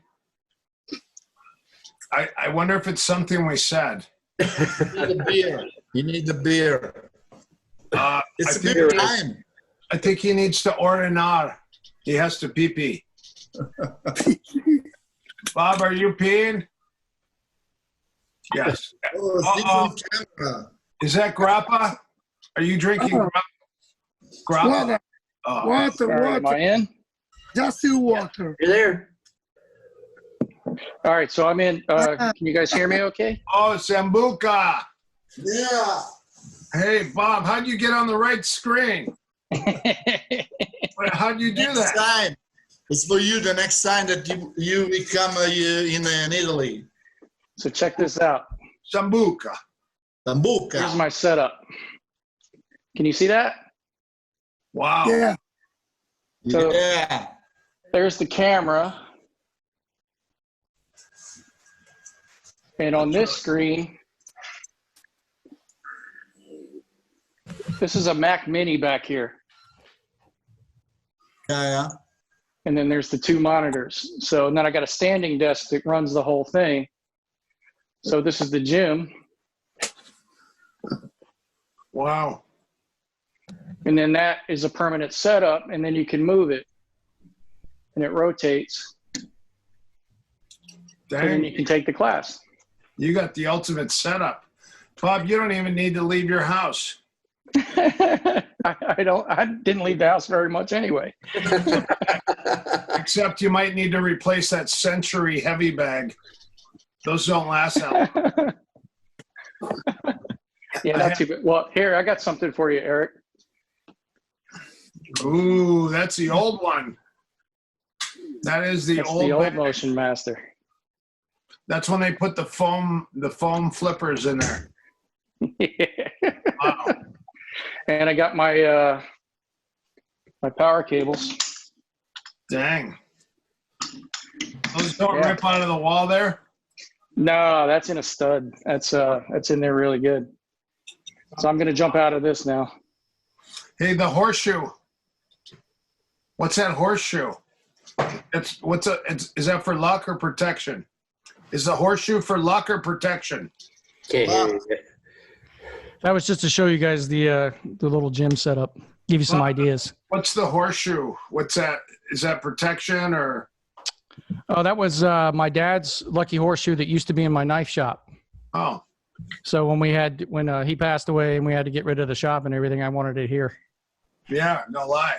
I wonder if it's something we said. You need a beer. You need a beer. It's a beer time. I think he needs to ordinar. He has to pee-pee. Bob, are you peeing? Yes. Is that grappa? Are you drinking grappa? Water. Am I in? Just water. You're there. All right, so I'm in. Can you guys hear me okay? Oh, Sambuca. Yeah. Hey, Bob, how'd you get on the right screen? How'd you do Next that? time. It's for you the next time that you become in Italy. So check this out. Sambuca. Here's my setup. Can you see that? Wow. Yeah. So Yeah. there's the camera. And on this screen, this is a Mac Mini back here. Yeah. and then there's the 2 monitors. So and then I got a standing desk that runs the whole thing. So this is the gym. Wow. And then that is a permanent setup, and then you can move it, and it rotates. Dang. And then you can take the class. You got the ultimate setup. Bob, you don't even need to leave your house. I didn't leave the house very much anyway. Except you might need to replace that Century heavy bag. Those don't last that long. Yeah, not too bad. Well, here, I got something for you, Eric. Ooh, that's the old one. That is the That's old the old bag. Motion Master. That's when they put the foam flippers in there. Yeah. Wow. And I got my my power cables. Dang. Those don't Yeah. rip out of the wall there? No, that's in a stud. That's in there really good. So I'm gonna jump out of this now. Hey, the horseshoe. What's that horseshoe? Is that for luck or protection? Is the horseshoe for luck or protection? Can't hear you. That was just to show you guys the little gym setup. Give you some ideas. What's the horseshoe? What's that? Is that protection or? Oh, that was my dad's lucky horseshoe that used to be in my knife shop. Oh, So when he passed away and we had to get rid of the shop and everything, I wanted it here. yeah, no lie.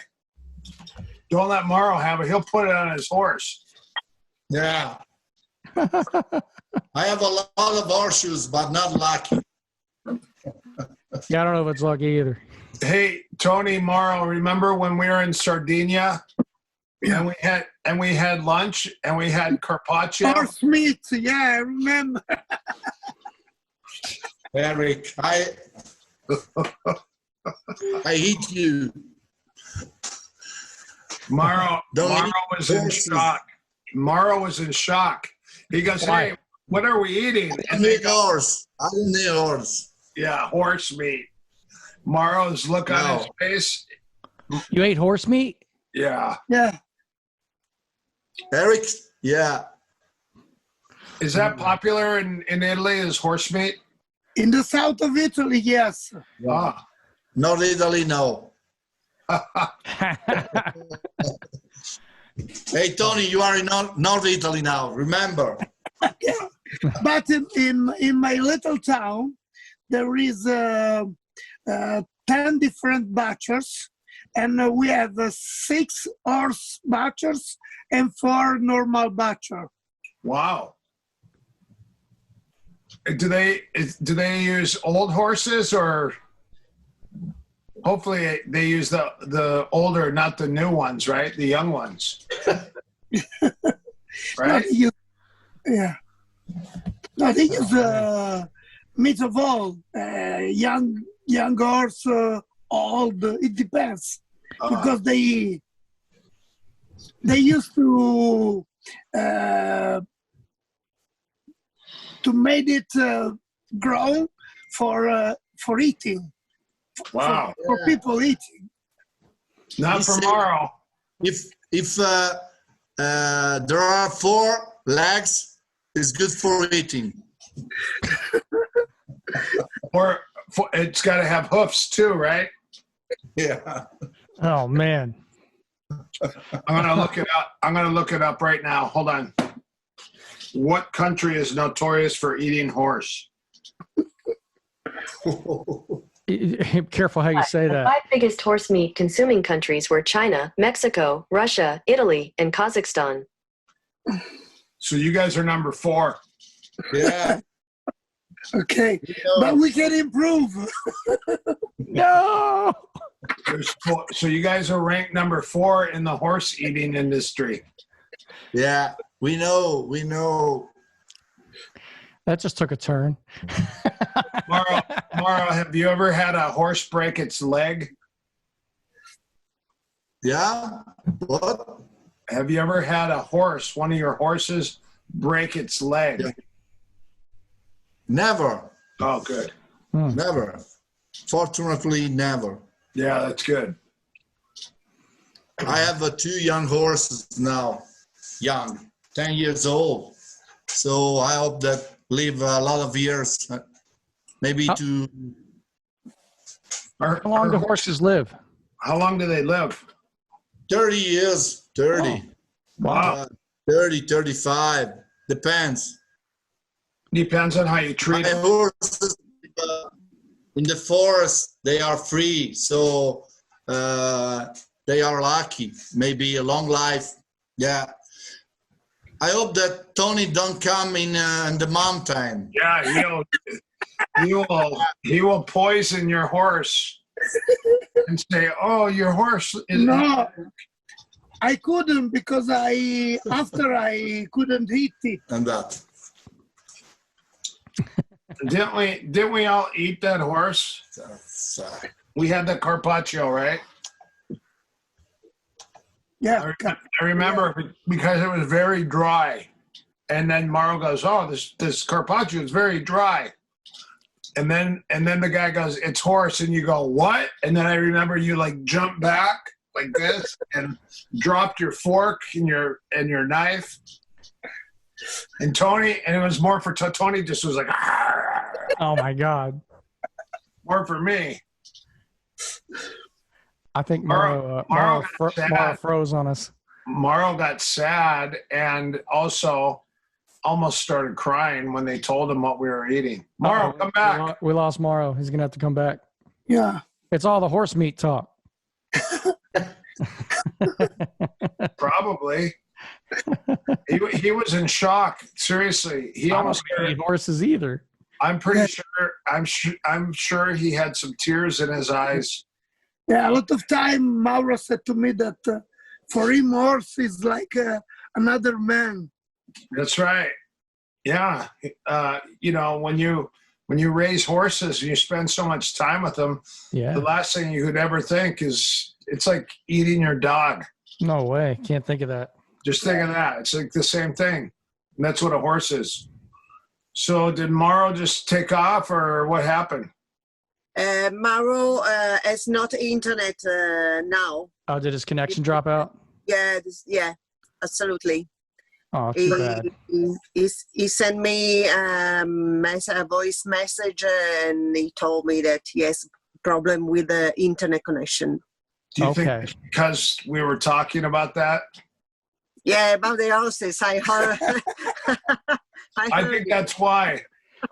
Don't let Mauro have it. He'll put it on his horse. Yeah. I have a lot of horseshoes, but not lucky. Yeah, I don't know if it's lucky either. Hey, Tony, Mauro, remember when we were in Sardinia and we had lunch and we had carpaccio? Horse meat, yeah, I remember. Eric, I hate you. Mauro Don't was in shock. Mauro was in shock. He goes, Why? "Hey, what are we eating?" I And they need go, horse. I don't need horse. "Yeah, horse meat." Mauro's look on No. his face. You ate horse meat? Yeah. Yeah. Eric, yeah. Is that popular in Italy? Is horse meat? In the south of Italy, yes. Ah. Not Italy, no. Hey, Tony, you are in North Italy now. Remember. But in my little town, there is 10 different butchers, and we have 6 horse butchers and 4 normal butcher. Wow. Do they use old horses, or hopefully they use the older, not the new ones, right? The young ones. Right? Yeah. No, they use meat of all, young horse, old. It depends because they used to make it grow for eating. Wow. For people eating. Not for Mauro. If there are 4 legs, it's good for eating. Or it's got to have hoofs too, right? Yeah. Oh man. I'm gonna look it up. I'm gonna look it up right now. Hold on. What country is notorious for eating horse? Careful how you say The that. 5 biggest horse meat consuming countries were China, Mexico, Russia, Italy, and Kazakhstan. So you guys are number 4. Yeah. Okay, but we can improve. No. So you guys are ranked number 4 in the horse eating industry. Yeah. We know. That just took a turn. Mauro, have you ever had a horse break its leg? Yeah. What? Have you ever had a horse, one of your horses, break its leg? Yeah. Never. Oh, good. Never. Fortunately, never. Yeah, that's good. I have 2 young horses now, young, 10 years old. So I hope that live a lot of years, maybe to. How long do horses live? How long do they live? 30 years, 30. Oh, wow. 30, 35, depends. Depends on how you treat My them. horses in the forest, they are free, so they are lucky. Maybe a long life. Yeah. I hope that Tony don't come in the mountain. Yeah, he will poison your horse and say, "Oh, your horse is." No, I couldn't because after I couldn't eat it. And that. Didn't we all eat that horse? We had the carpaccio, right? Yeah. I remember because it was very dry. And then Mauro goes, "Oh, this carpaccio is very dry." And then the guy goes, "It's horse." And you go, "What?" And then I remember you like jumped back like this and dropped your fork and your knife. And Tony, and it was more for Tony, just was like, "Arr." Oh my God. More for me. I think Mauro Mauro got froze on us. Mauro got sad and also almost started crying when they told him what we were eating. Mauro, come back. We lost Mauro. He's going to have to come back. Yeah. It's all the horse meat talk. Probably. He was in shock. Seriously, he almost don't eat horses either. I'm pretty sure. I'm sure he had some tears in his eyes. Yeah, a lot of time Mauro said to me that for him, horse is like another man. That's right. Yeah. When you raise horses and you spend so much time with them, the last thing you could ever think is it's like eating your dog. No way. Can't think of that. Just think of that. It's like the same thing. And that's what a horse is. So did Mauro just take off or what happened? Mauro has not internet now. Oh, did his connection drop out? Yeah, absolutely. Oh, too bad. He sent me a voice message and he told me that he has problem with the internet connection. Do you think because we were talking about that? Yeah, about the horses. I heard. I think that's why.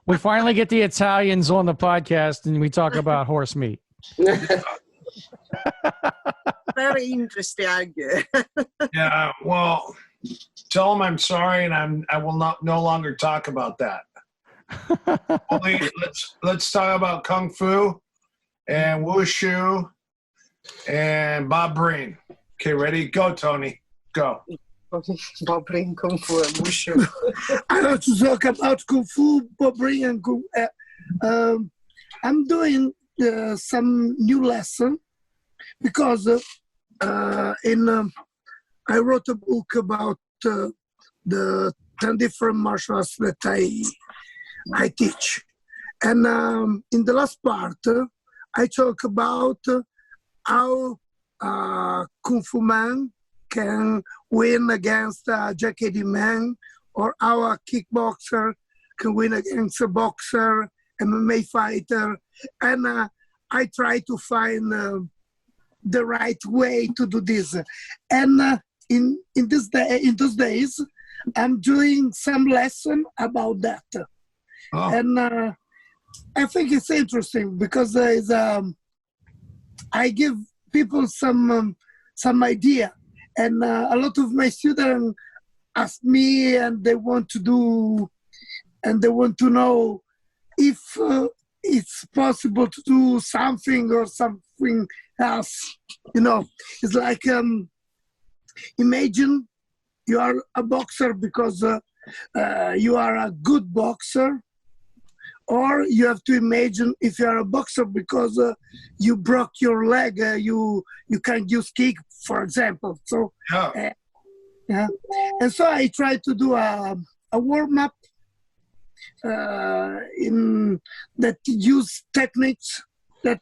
We finally get the Italians on the podcast and we talk about horse meat. Very interesting. Yeah, well, tell them I'm sorry and I will no longer talk about that. Let's talk about Kung Fu and Wushu and Bob Breen. Okay, ready? Go, Tony. Go. Bob Breen, Kung Fu and Wushu. I want to talk about Kung Fu, Bob Breen, and Kung Fu. I'm doing some new lesson because I wrote a book about the 10 different martial arts that I teach. And in the last part, I talk about how Kung Fu man can win against a Jackie man, or how a kickboxer can win against a boxer, MMA fighter. And I try to find the right way to do this. And in those days, I'm doing some lesson about that. Oh. And I think it's interesting because I give people some idea. And a lot of my students ask me, and they want to know if it's possible to do something or something else. It's like imagine you are a boxer because you are a good boxer, or you have to imagine if you are a boxer because you broke your leg, you can't use kick, for example. So, yeah. And so I try to do a warm-up in that use techniques that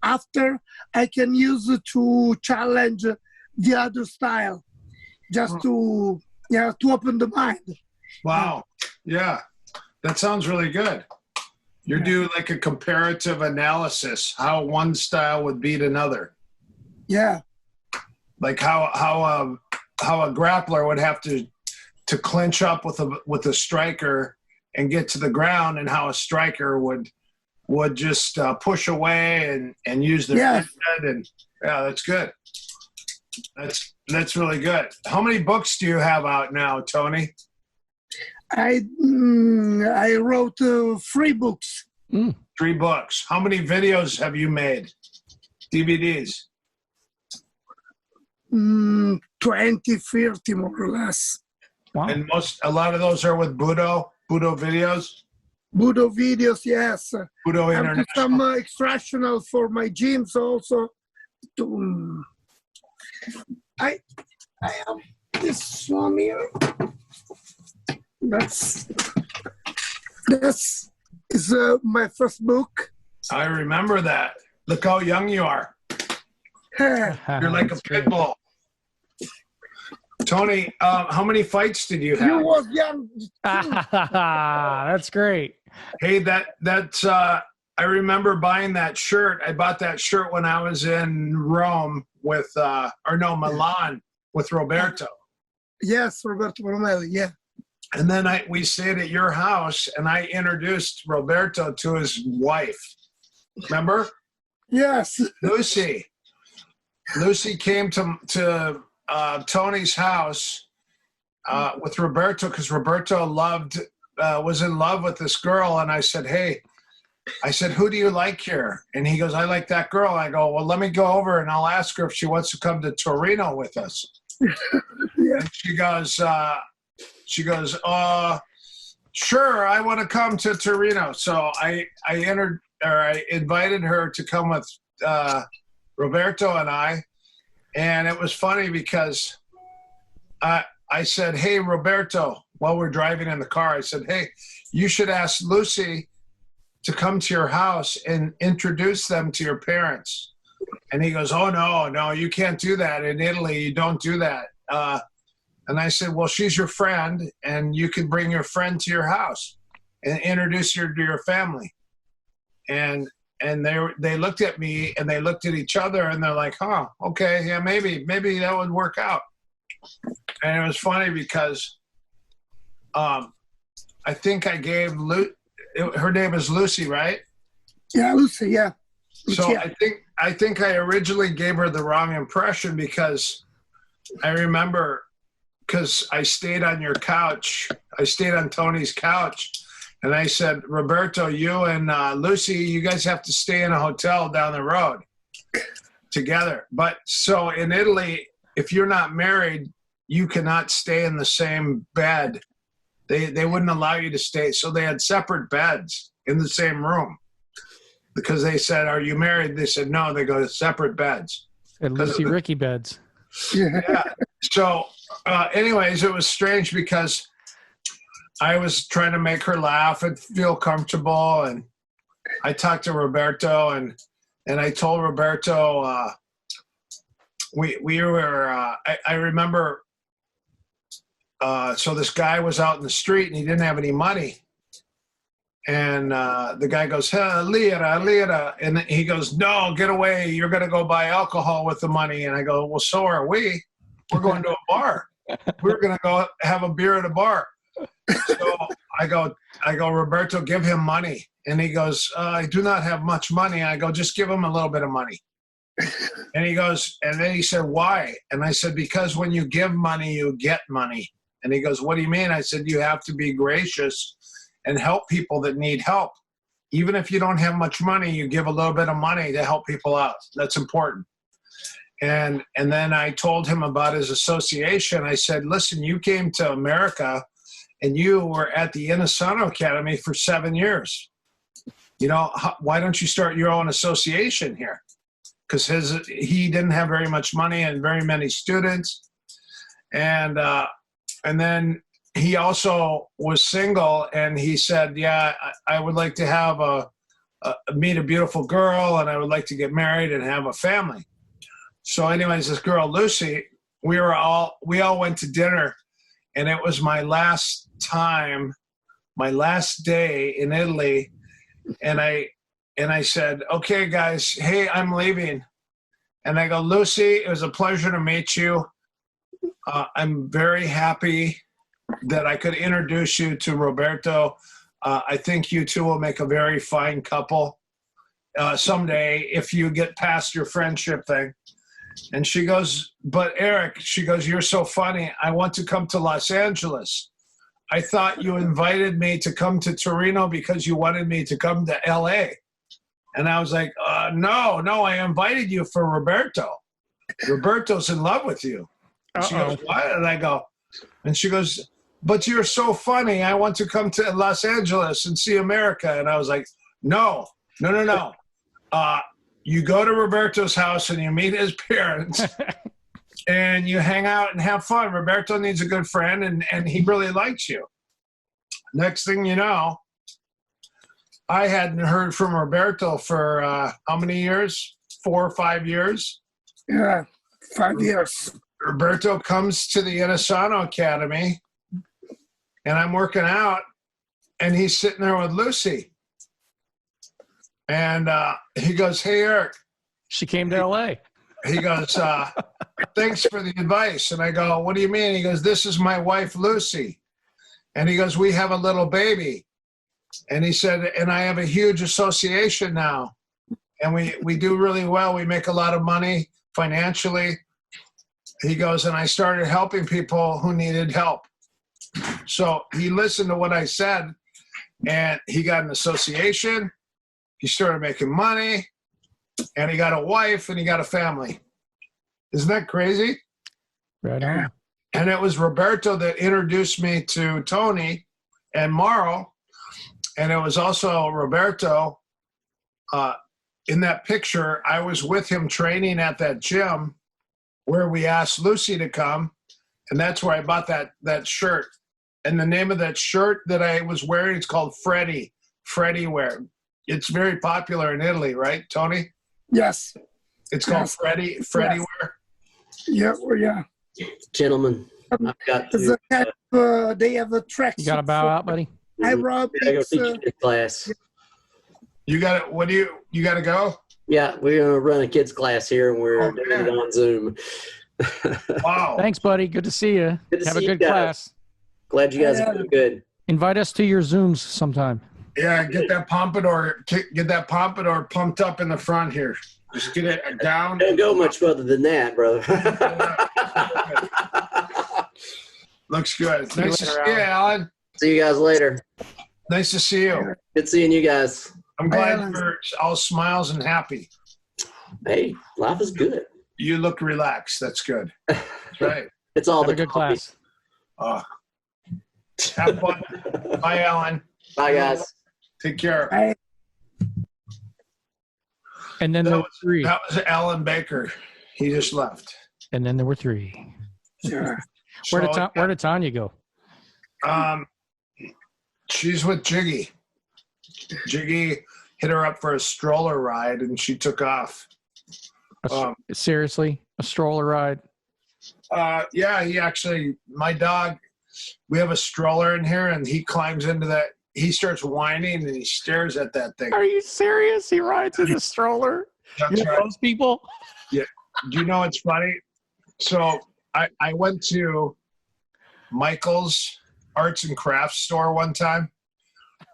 after I can use to challenge the other style, just to open the mind. Wow. Yeah. That sounds really good. You do like a comparative analysis, how one style would beat another. Yeah. Like how a grappler would have to clinch up with a striker and get to the ground, and how a striker would just push away and use their head. And yeah, that's good. That's really good. How many books do you have out now, Tony? I wrote 3 books. 3 books. How many videos have you made? DVDs? 20, 30 more or less. Wow. And a lot of those are with Budo videos? Budo videos, yes. Budo I have International. some extractional for my gyms also. I have this one here. This is my first book. I remember that. Look how young you are. You're like a pit bull. Tony, how many fights did you have? You was young. That's great. Hey, that's I remember buying that shirt. I bought that shirt when I was in Rome with Milan with Roberto. Yes, Roberto Romelli, yeah. And then we stayed at your house, and I introduced Roberto to his wife. Remember? Yes. Lucy. Lucy came to Tony's house with Roberto because Roberto was in love with this girl, and I said, who do you like here? And he goes, I like that girl. I go, well, let me go over and I'll ask her if she wants to come to Torino with us. Yeah. And she goes, sure, I want to come to Torino. So I invited her to come with Roberto and I. And it was funny because I said, hey, Roberto, while we're driving in the car, I said, hey, you should ask Lucy to come to your house and introduce them to your parents. And he goes, oh, no, you can't do that. In Italy, you don't do that. And I said, well, she's your friend, and you can bring your friend to your house and introduce her to your family. And they looked at me, and they looked at each other, and they're like, huh, okay, yeah, maybe that would work out. And it was funny because I think I gave her name is Lucy, right? Yeah, Lucy, yeah. So yeah. I think I originally gave her the wrong impression because I remember because I stayed on your couch. I stayed on Tony's couch, and I said, Roberto, you and Lucy, you guys have to stay in a hotel down the road together. But so in Italy, if you're not married, you cannot stay in the same bed. They wouldn't allow you to stay. So they had separate beds in the same room because they said, are you married? They said, no. They go, separate beds. And Lucy Ricky beds. Yeah. So anyways, it was strange because I was trying to make her laugh and feel comfortable. And I talked to Roberto and I told Roberto, we were, I remember, so this guy was out in the street and he didn't have any money. And the guy goes, lira. And he goes, no, get away. You're going to go buy alcohol with the money. And I go, well, so are we. We're going to a bar. We're going to go have a beer at a bar. So I go, Roberto, give him money. And he goes, I do not have much money. I go, just give him a little bit of money. And he goes, and then he said, why? And I said, because when you give money, you get money. And he goes, what do you mean? I said, you have to be gracious and help people that need help. Even if you don't have much money, you give a little bit of money to help people out. That's important. And then I told him about his association. I said, listen, you came to America and you were at the Inosanto Academy for 7 years. You know, why don't you start your own association here? Because he didn't have very much money and very many students. And then he also was single, and he said, yeah, I would like to have meet a beautiful girl, and I would like to get married and have a family. So anyways, this girl, Lucy, we all went to dinner, and it was my last day in Italy. And I said, okay, guys, hey, I'm leaving. And I go, Lucy, it was a pleasure to meet you. I'm very happy that I could introduce you to Roberto. I think you two will make a very fine couple someday if you get past your friendship thing. And she goes, but Eric, she goes, you're so funny. I want to come to Los Angeles. I thought you invited me to come to Torino because you wanted me to come to LA. And I was like, no, I invited you for Roberto. Roberto's in love with you. And she goes, what? And I go, and she goes, but you're so funny. I want to come to Los Angeles and see America. And I was like, no. You go to Roberto's house and you meet his parents and you hang out and have fun. Roberto needs a good friend and he really likes you. Next thing you know, I hadn't heard from Roberto for how many years? 4 or 5 years? Yeah, 5 years. Roberto comes to the Inosanto Academy and I'm working out and he's sitting there with Lucy. And he goes, hey, Eric. She came to LA. He goes, thanks for the advice. And I go, what do you mean? He goes, this is my wife, Lucy. And he goes, we have a little baby. And he said, and I have a huge association now. And we do really well. We make a lot of money financially. He goes, and I started helping people who needed help. So he listened to what I said, and he got an association. He started making money, and he got a wife, and he got a family. Isn't that crazy? Right on. And it was Roberto that introduced me to Tony and Mauro. And it was also Roberto. In that picture, I was with him training at that gym where we asked Lucy to come. And that's where I bought that shirt. And the name of that shirt that I was wearing, it's called Freddie wear. It's very popular in Italy, right, Tony? Yes. It's called Freddie wear. Yeah. Gentlemen, I've got to, they have a track. You got to bow out, buddy? I Rob. I go teach a class. You got it. What do you got to go? Yeah, we're going to run a kids class here, and we're doing it on Zoom. Wow. Thanks, buddy. Good to see you. Good to have see a good you guys. class. Glad you guys are doing good. Invite us to your Zooms sometime. Yeah, get that pompadour pumped up in the front here. Just get it down. Don't go much further than that, brother. Looks good. Nice to see you, Alan. See you guys later. Nice to see you. Good seeing you guys. I'm glad you're all smiles and happy. Hey, life is good. You look relaxed. That's good. That's right. It's all Have a good coffee. class. Have fun. Bye, Alan. Bye, guys. Take care. Bye. And then there were 3. That was Alan Baker. He just left. And then there were 3. Sure. Where did Tanya go? She's with Jiggy. Jiggy hit her up for a stroller ride, and she took off. Seriously? A stroller ride? Yeah, he actually, my dog, we have a stroller in here, and he climbs into that. He starts whining, and he stares at that thing. Are you serious? He rides in a stroller? That's You know right. those people? Yeah. Do you know what's funny? So I went to Michael's arts and crafts store one time,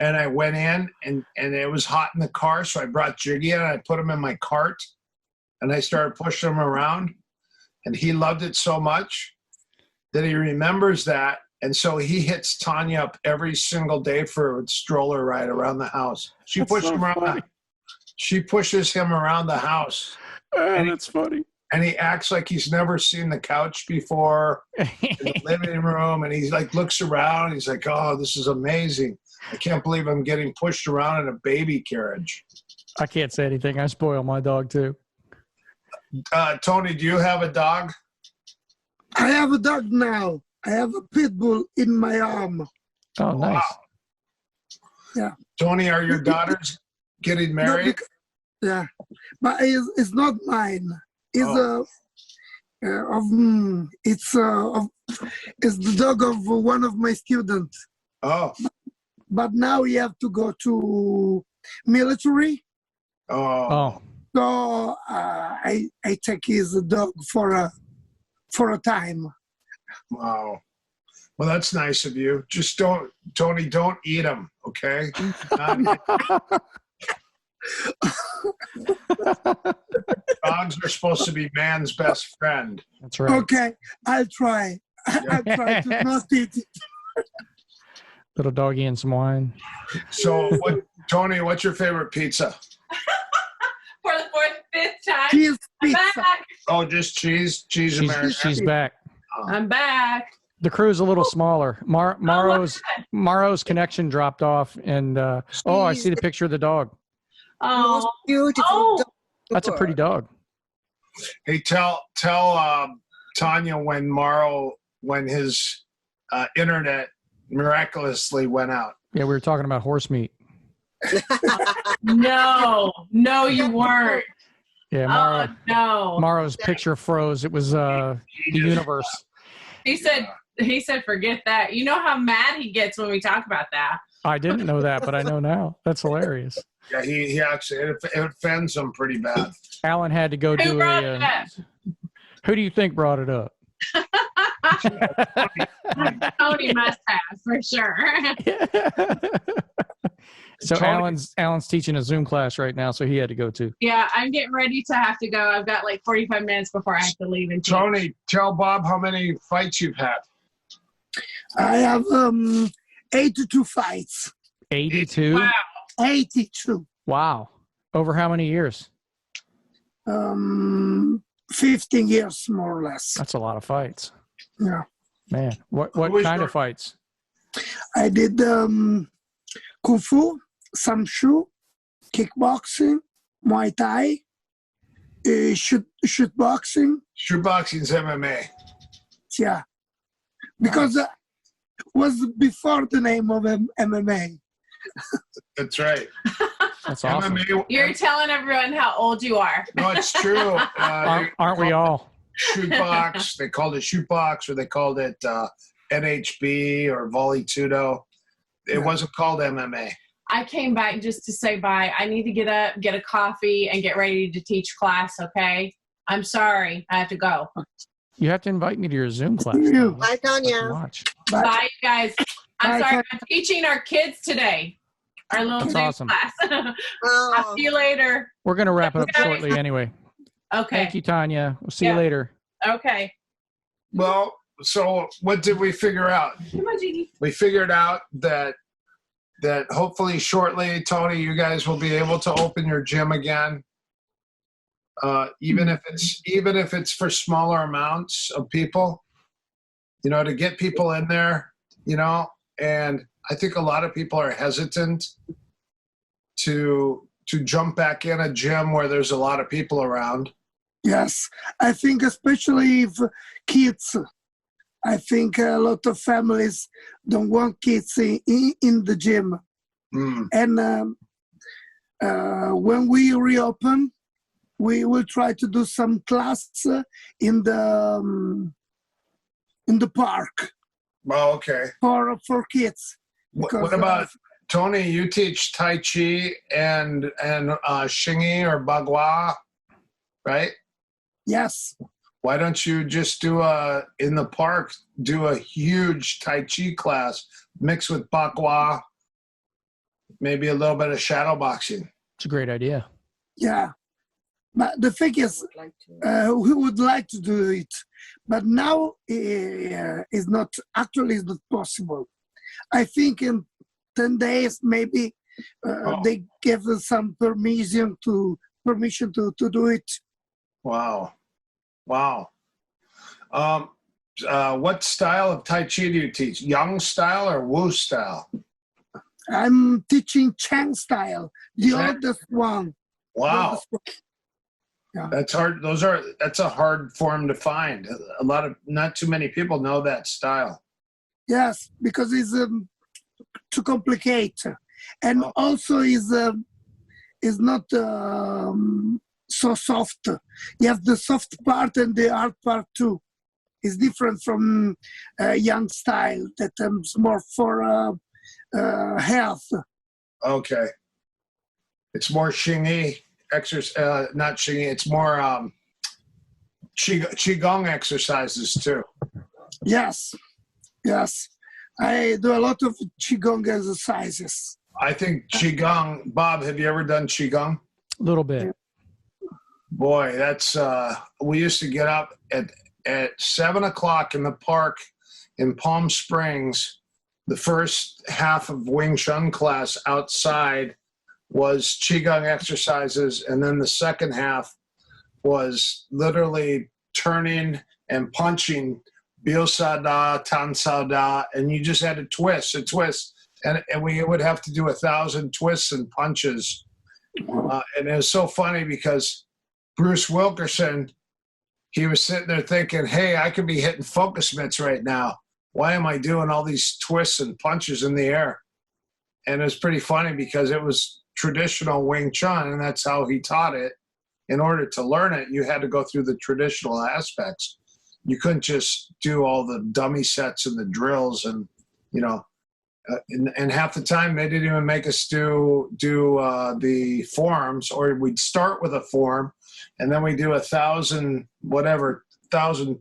and I went in, and it was hot in the car, so I brought Jiggy in, and I put him in my cart, and I started pushing him around, and he loved it so much that he remembers that, and so he hits Tanya up every single day for a stroller ride around the house. She pushes him around the house. That's funny. And he acts like he's never seen the couch before in the living room. And he's like, looks around. He's like, oh, this is amazing. I can't believe I'm getting pushed around in a baby carriage. I can't say anything. I spoil my dog too. Tony, do you have a dog? I have a dog now. I have a pit bull in my arm. Oh, nice. Wow. Yeah. Tony, are your daughters getting married? Yeah, but it's not mine. Is it's the dog of one of my students. Oh. But now he have to go to military. Oh. So I take his dog for a time. Wow. Well, that's nice of you. Just don't, Tony, don't eat them, okay? Dogs are supposed to be man's best friend. That's right. Okay, I'll try. I'll try to not eat it. Little doggy and some wine. So, Tony, what's your favorite pizza? For the fifth time. Cheese I'm pizza. back. Oh, just cheese American. She's back. I'm back. The crew's a little smaller. Mauro's connection dropped off, and I see the picture of the dog. Most Oh, beautiful dog. That's a pretty dog. Hey, tell Tanya when his internet miraculously went out. Yeah, we were talking about horse meat. no, you weren't. Yeah, Oh, no. Mauro's picture froze. It was the universe. He said, forget that. You know how mad he gets when we talk about that. I didn't know that, but I know now. That's hilarious. Yeah, he actually, it offends him pretty bad. Alan had to go Who do brought it up? Who do you think brought it up? Tony must have, for sure. So Tony- Alan's teaching a Zoom class right now, so he had to go too. Yeah, I'm getting ready to have to go. I've got like 45 minutes before I have to leave. And teach. Tony, tell Bob how many fights you've had. I have 82 fights. 82? Wow. 82. Wow. Over how many years? 15 years, more or less. That's a lot of fights. Yeah. Man, what Who was kind your- of fights? I did Kung Fu, Samshu, kickboxing, Muay Thai, shoot boxing. Shootboxing's MMA. Yeah. Because was before the name of MMA. That's right. That's awesome. MMA. You're telling everyone how old you are. No, it's true. Aren't we all? Shootbox. They called it shootbox, or they called it NHB or volley tudo. It wasn't called MMA. I came back just to say bye. I need to get up, get a coffee, and get ready to teach class, okay? I'm sorry. I have to go. You have to invite me to your Zoom class. You. Bye, Tanya. Watch. Bye, guys. I'm Bye, sorry. I'm teaching our kids today. Our little That's Zoom awesome. class. Oh, I'll see you later. We're going to wrap it up shortly anyway. Okay. Thank you, Tanya. We'll see you Yeah. later. Okay. Well, so what did we figure out? Come on, Gigi. We figured out that hopefully shortly, Tony, you guys will be able to open your gym again. Even if it's for smaller amounts of people, to get people in there, and I think a lot of people are hesitant to jump back in a gym where there's a lot of people around. Yes. I think especially if kids, I think a lot of families don't want kids in the gym. Mm. And when we reopen, we will try to do some class in the park Well, okay. for kids. What Because, about Tony? You teach Tai Chi and Xingyi or Bagua, right? Yes. Why don't you just in the park, do a huge Tai Chi class mixed with Bagua, maybe a little bit of shadow boxing. It's a great idea. Yeah. But the thing is, we would like to do it, but now it's not possible. I think in 10 days, maybe they give us some permission to do it. Wow. What style of Tai Chi do you teach? Yang style or Wu style? I'm teaching Chang style, the Chang? oldest one. Wow. Yeah. That's hard. That's a hard form to find. Not too many people know that style. Yes, because it's too complicated, and also is not so soft. You have the soft part and the hard part too. It's different from Young style that is more for health. Okay. It's more Xingyi exercise, not Xingyi. It's more Qigong exercises too. Yes, yes. I do a lot of Qigong exercises. I think Qigong, Bob, have you ever done Qigong? A little bit. Boy, that's, we used to get up at 7 o'clock in the park in Palm Springs. The first half of Wing Chun class outside was Qigong exercises. And then the second half was literally turning and punching Biu Sa Da, Tan Sao Da, and you just had to twist and twist. And we would have to do 1,000 twists and punches. And it was so funny because Bruce Wilkerson, he was sitting there thinking, hey, I could be hitting focus mitts right now. Why am I doing all these twists and punches in the air? And it was pretty funny because it was traditional Wing Chun, and that's how he taught it. In order to learn it, you had to go through the traditional aspects. You couldn't just do all the dummy sets and the drills, and you know, and half the time they didn't even make us do the forms, or we'd start with a form, and then we do 1,000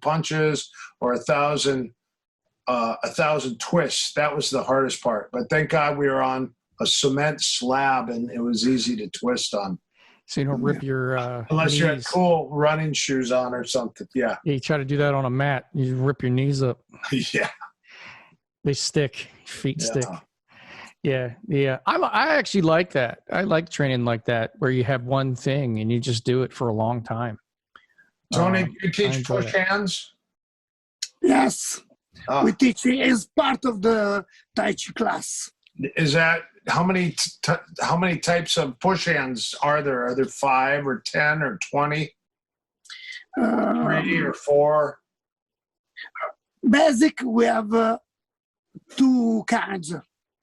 punches or 1,000 twists. That was the hardest part. But thank God we were on a cement slab, and it was easy to twist on. So you don't rip your unless knees. you had cool running shoes on or something. Yeah. Yeah, you try to do that on a mat. You rip your knees up. Yeah. They stick. Feet stick. Yeah. Yeah. I actually like that. I like training like that, where you have one thing and you just do it for a long time. Tony, do you teach push hands? Yes. We teach as part of the Tai Chi class. Is that how many types of push hands are there? Are there 5 or 10 or 20? 3 or 4? Basic, we have 2 kinds.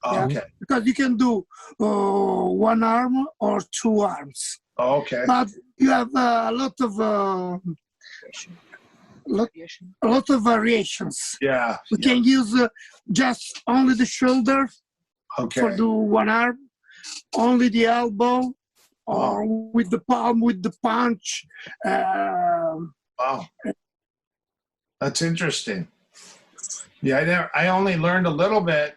Oh, okay. Because you can do 1 arm or 2 arms. Oh, okay. But you have a lot of variations. Yeah. We can use just only the shoulder. Okay. For the 1 arm, only the elbow, or with the palm, with the punch. Wow, that's interesting. Yeah, I only learned a little bit.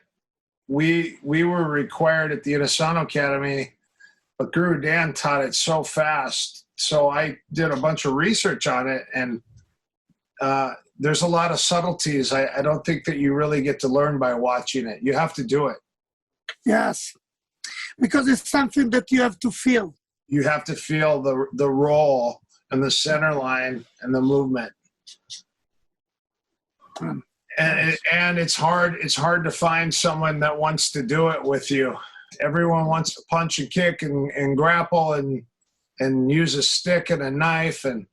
We were required at the Inosanto Academy, but Guru Dan taught it so fast. So I did a bunch of research on it, and there's a lot of subtleties. I don't think that you really get to learn by watching it. You have to do it. Yes, because it's something that you have to feel. You have to feel the roll and the center line and the movement. And it's hard to find someone that wants to do it with you. Everyone wants to punch and kick and grapple and use a stick and a knife, and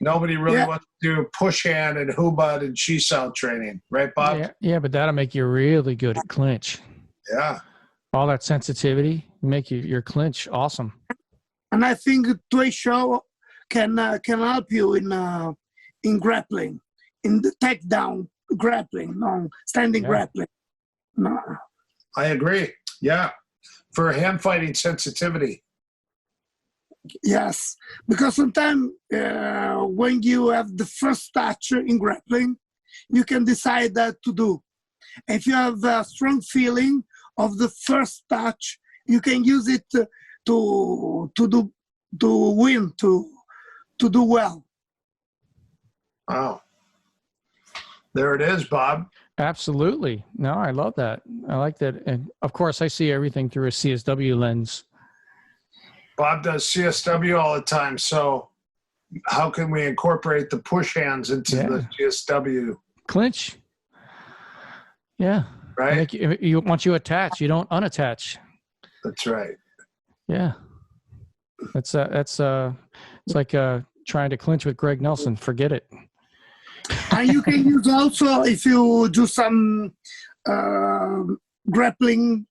nobody really wants to do push hand and hubad and chisao training, right, Bob? Yeah, but that'll make you really good at clinch. Yeah. All that sensitivity make your clinch awesome. And I think Tui Show can help you in grappling, in the takedown grappling, standing grappling. No. I agree. Yeah. For hand fighting sensitivity. Yes, because sometimes when you have the first touch in grappling, you can decide that to do. If you have a strong feeling of the first touch, you can use it to win, to do well. Wow. There it is, Bob. Absolutely. No, I love that. I like that. And of course, I see everything through a CSW lens. Bob does CSW all the time. So how can we incorporate the push hands into the CSW? Clinch. Yeah. Right. Once you attach, you don't unattach. That's right. Yeah. It's like trying to clinch with Greg Nelson. Forget it. And you can use also, if you do some grappling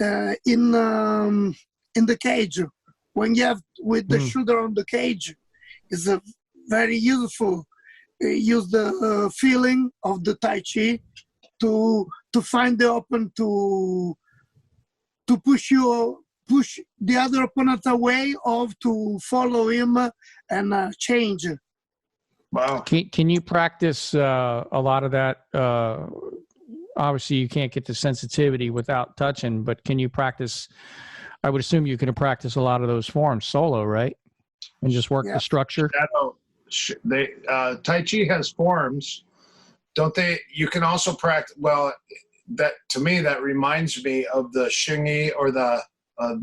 in the cage, when you have with the shoulder on the cage, is a very useful. Use the feeling of the Tai Chi to find the open to push the other opponent away or to follow him and change. Wow. Can you practice a lot of that? Obviously, you can't get the sensitivity without touching, but can you practice? I would assume you can practice a lot of those forms solo, right? And just work the structure. Tai Chi has forms, don't they? You can also practice. Well, that to me that reminds me of the Xingyi or the what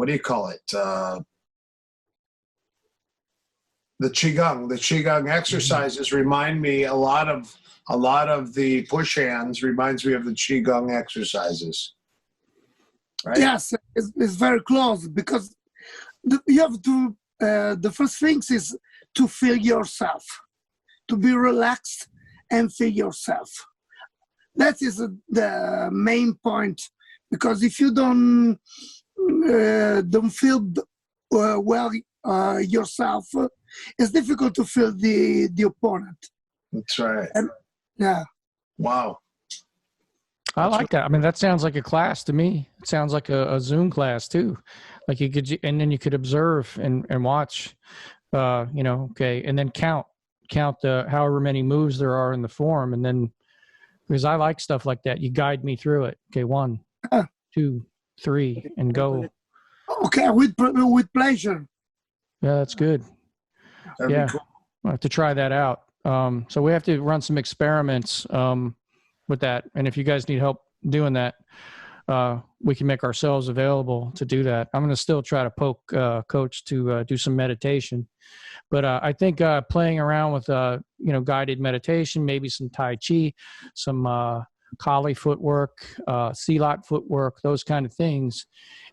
do you call it? The Qigong. The Qigong exercises remind me a lot of the push hands reminds me of the Qigong exercises. Right? Yes, it's very close because you have to. The first thing is to feel yourself, to be relaxed and feel yourself. That is the main point, because if you don't feel well yourself, it's difficult to feel the opponent. That's right. And, yeah. Wow. I like that. I mean, that sounds like a class to me. It sounds like a Zoom class too. Like you could, and then you could observe and watch, okay, and then count the however many moves there are in the form, and then because I like stuff like that, you guide me through it. Okay, 1, 2, 3, and go. Okay, with pleasure. Yeah, that's good. That'd be cool. I'll have to try that out. So we have to run some experiments with that, and if you guys need help doing that, we can make ourselves available to do that. I'm going to still try to poke Coach to do some meditation, but I think playing around with guided meditation, maybe some Tai Chi, some Kali footwork, Silat footwork, those kind of things,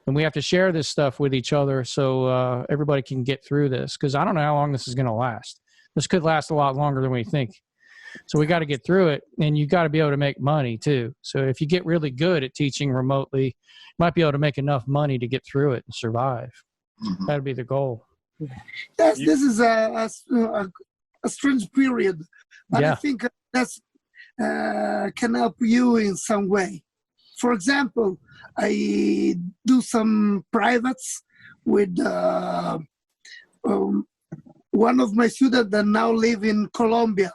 and we have to share this stuff with each other so everybody can get through this. Because I don't know how long this is going to last. This could last a lot longer than we think. So we got to get through it, and you got to be able to make money too. So if you get really good at teaching remotely, you might be able to make enough money to get through it and survive. Mm-hmm. That'd be the goal. Yes, this is a strange period, but I think that's can help you in some way. For example, I do some privates with one of my students that now live in Colombia.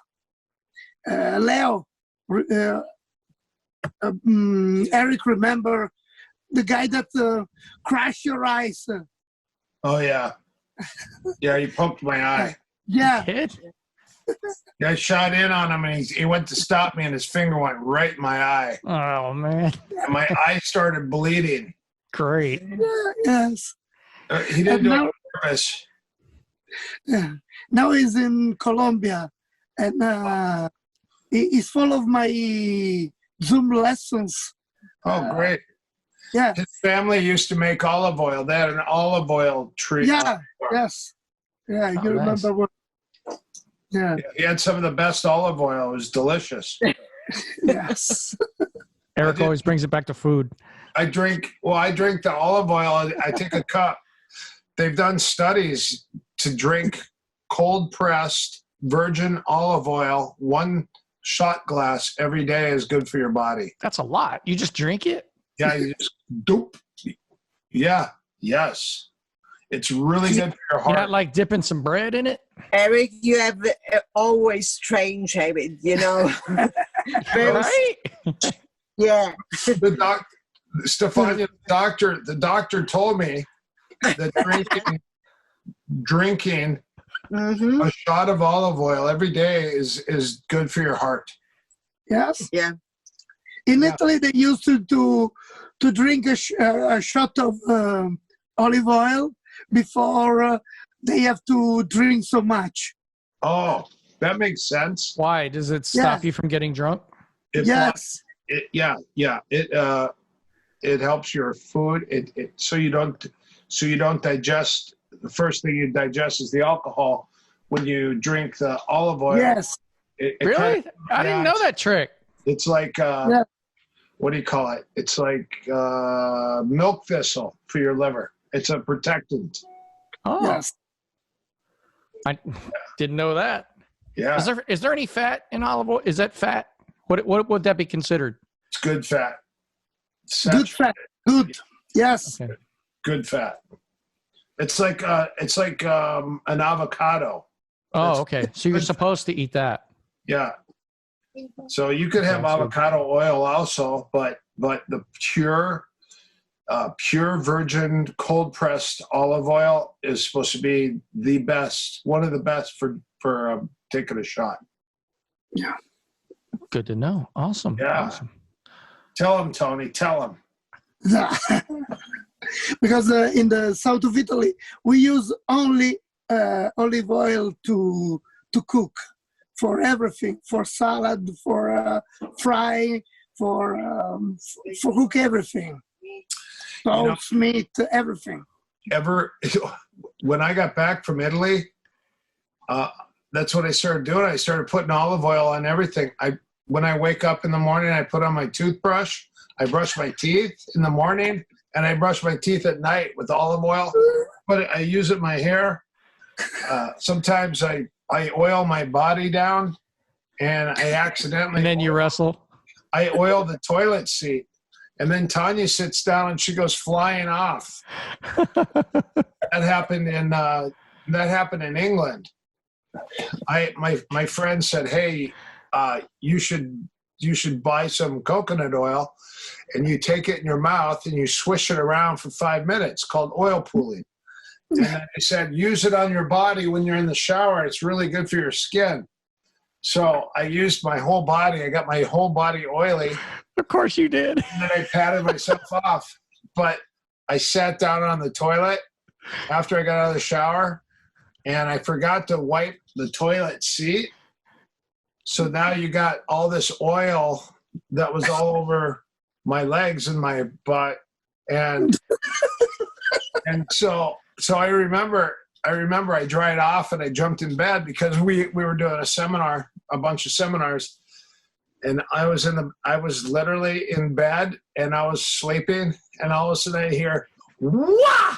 Leo, Eric, remember the guy that crashed your eyes? Oh yeah, yeah. He poked my eye. Yeah. Yeah, I shot in on him, and he went to stop me, and his finger went right in my eye. Oh man! And my eye started bleeding. Great. Yeah, yes. He didn't do it on purpose. Yeah. Now he's in Colombia, and he's full of my Zoom lessons. Oh, great. Yeah. His family used to make olive oil. They had an olive oil tree. Yeah, yes. Yeah, you remember what? Yeah. He had some of the best olive oil. It was delicious. Yes. Eric always brings it back to food. I drink the olive oil. I take a cup. They've done studies to drink cold pressed virgin olive oil, 1 shot glass every day is good for your body. That's a lot. You just drink it? Yeah, you just dope. Yeah, yes. It's really good for your heart. You're not like dipping some bread in it? Eric, you have always strange habit, Right? Yeah. Stefania, the doctor told me that drinking Mm-hmm. a shot of olive oil every day is good for your heart. Yes. Yeah. In Italy, they used to drink a shot of olive oil before they have to drink so much. Oh, that makes sense. Why? Does it stop you from getting drunk? Yes. It helps your food. So you don't digest. The first thing you digest is the alcohol when you drink the olive oil. Yes. Really? I didn't know that trick. It's like, what do you call it? It's like milk thistle for your liver. It's a protectant. Oh, Yes. I didn't know that. Yeah. Is there any fat in olive oil? Is that fat? What would that be considered? It's good fat. Good fat. Good. Yes. Okay. Good fat. It's like an avocado. Oh, okay. So you're supposed to eat that. Yeah. So you could have Sounds good. avocado oil also, but the pure virgin cold pressed olive oil is supposed to be the best, one of the best for taking a shot. Yeah. Good to know. Awesome. Yeah. Awesome. Tell him, Tony. Tell him. Because in the south of Italy, we use only olive oil to cook for everything, for salad, for fry, for cook everything. Toast, meat, everything. When I got back from Italy, that's what I started doing. I started putting olive oil on everything. When I wake up in the morning, I put on my toothbrush. I brush my teeth in the morning, and I brush my teeth at night with olive oil. But I use it in my hair. Sometimes I oil my body down, and I accidentally. And then you wrestle. I oil the toilet seat, and then Tanya sits down and she goes flying off. That happened in England. My friend said, "Hey, you should buy some coconut oil, and you take it in your mouth and you swish it around for 5 minutes, called oil pooling." And then they said, use it on your body when you're in the shower. It's really good for your skin. So I used my whole body. I got my whole body oily. Of course you did. And then I patted myself off. But I sat down on the toilet after I got out of the shower, and I forgot to wipe the toilet seat. So now you got all this oil that was all over my legs and my butt. And so I remember I dried off and I jumped in bed because we were doing a bunch of seminars, and I was literally in bed and I was sleeping, and all of a sudden I hear wah,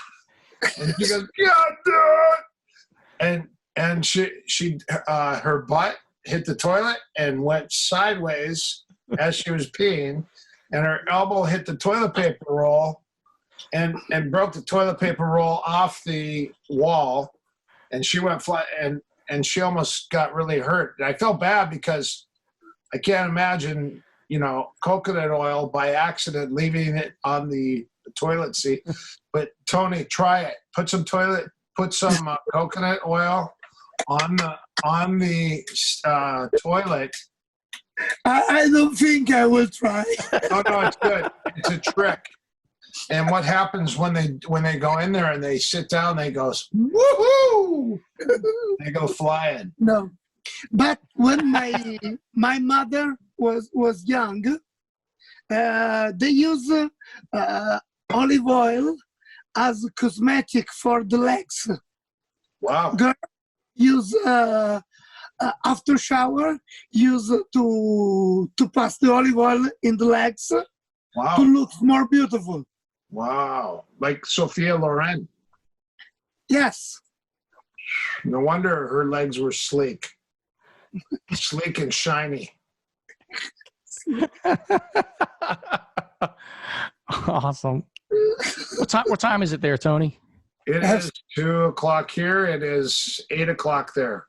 and she goes, "God, dude!" And she her butt hit the toilet and went sideways as she was peeing, and her elbow hit the toilet paper roll and broke the toilet paper roll off the wall, and she went flat, and she almost got really hurt. And I felt bad because I can't imagine, coconut oil by accident leaving it on the toilet seat. But Tony, try it. Put some coconut oil on the toilet. I don't think I will try. Oh no, it's good. It's a trick. And what happens when they go in there and they sit down, they go, woohoo! They go flying. No, but when my mother was young, they use olive oil as cosmetic for the legs. Wow. Girl use after shower, use to pass the olive oil in the legs. Wow. To look more beautiful. Wow. Like Sophia Loren. Yes. No wonder her legs were sleek. Sleek and shiny. Awesome. What time is it there, Tony? It is 2:00 here. It is 8:00 there.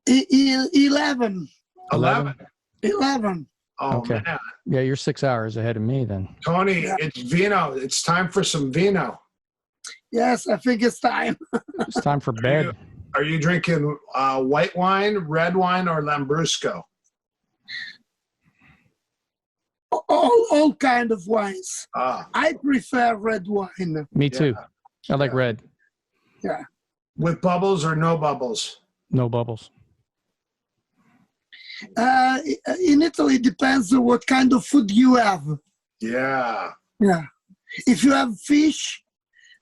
11. 11. Oh, okay. Man. Yeah, you're 6 hours ahead of me then. Tony, Yeah. It's vino. It's time for some vino. Yes, I think it's time. It's time for bed. Are you drinking white wine, red wine, or Lambrusco? All kind of wines. Ah, I prefer red wine. Me too. I like red. Yeah. with bubbles or no bubbles? No bubbles. In Italy, it depends on what kind of food you have. Yeah. Yeah. If you have fish,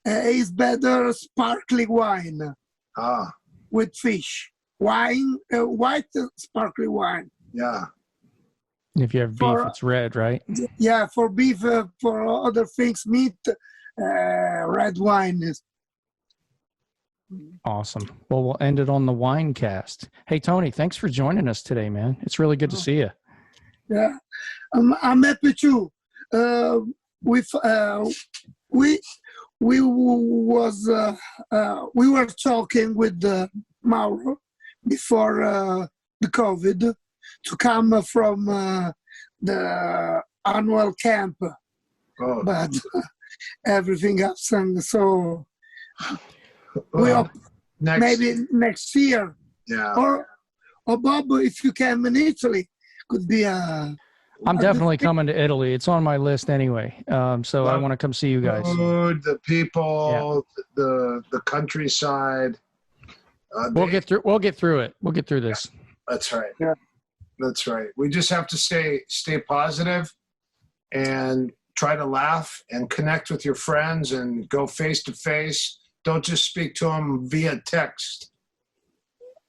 it's better sparkling wine Ah, with fish. Wine, white sparkling wine. yeah. If you have beef, it's red, right? Yeah, for beef, for other things, meat, red wine. Awesome. Well, we'll end it on the wine cast. Hey, Tony, thanks for joining us today, man. It's really good to see you. Yeah, I'm happy too. We were talking with Mauro before the COVID to come from the annual camp, but everything happened. So we hope maybe next year. Yeah. Or Bob, if you come in Italy, could be a. I'm definitely coming to Italy. It's on my list anyway. So I want to come see you guys. Food, the people, the countryside. We'll get through it. We'll get through this. That's right. Yeah. That's right. We just have to stay positive and try to laugh and connect with your friends and go face to face. Don't just speak to them via text.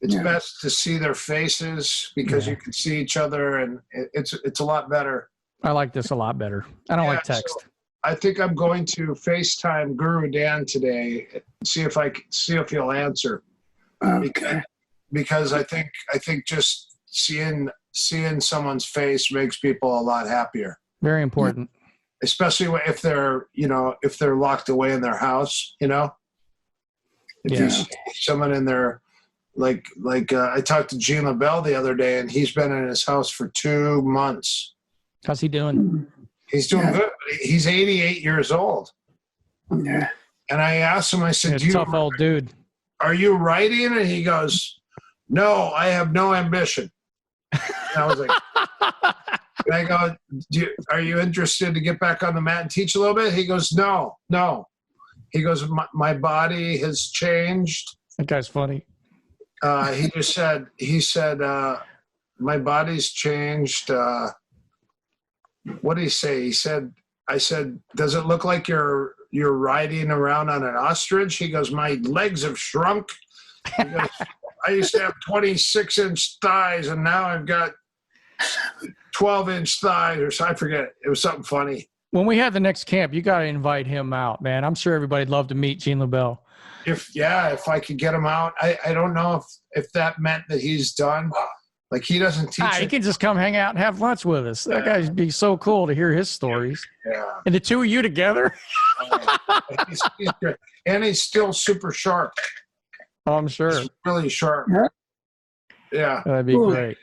It's best to see their faces because you can see each other, and it's a lot better. I like this a lot better. I don't like text. So I think I'm going to FaceTime Guru Dan today. See if he'll answer. Okay. Because I think just seeing someone's face makes people a lot happier. Very important. Especially if they're locked away in their house, If you see someone in their like I talked to Gene LaBelle the other day, and he's been in his house for 2 months. How's he doing? He's doing good. He's 88 years old. Yeah. And I asked him, I said, tough old dude. Are you writing? And he goes, no, I have no ambition. And I was like, and I go, are you interested to get back on the mat and teach a little bit? He goes, no. He goes, my body has changed. That guy's funny. He said, my body's changed. What did he say? I said, does it look like you're riding around on an ostrich? He goes, my legs have shrunk. He goes, I used to have 26-inch thighs, and now I've got 12-inch thighs, or so I forget. It was something funny. When we have the next camp, you got to invite him out, man. I'm sure everybody'd love to meet Gene LaBelle. If I could get him out, I don't know if that meant that he's done. Like, he doesn't teach. He can just come hang out and have lunch with us. That guy'd be so cool to hear his stories. Yeah. And the two of you together. And he's still super sharp. Oh, I'm sure. He's really sharp. Yeah. That'd be great.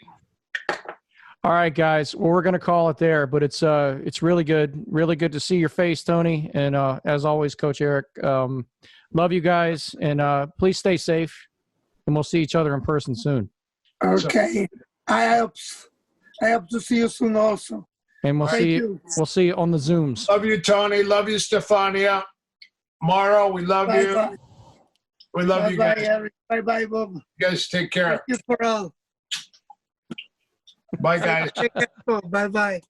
All right, guys. Well, we're going to call it there, but it's really good to see your face, Tony. And as always, Coach Eric, love you guys, and please stay safe, and we'll see each other in person soon. Okay. I hope to see you soon also. And we'll see you on the Zooms. Love you, Tony. Love you, Stefania. Mauro, we love you. Bye. We love you guys. Eric. Bye, Bob. You guys take care. Thank you for all. Bye, guys. Bye.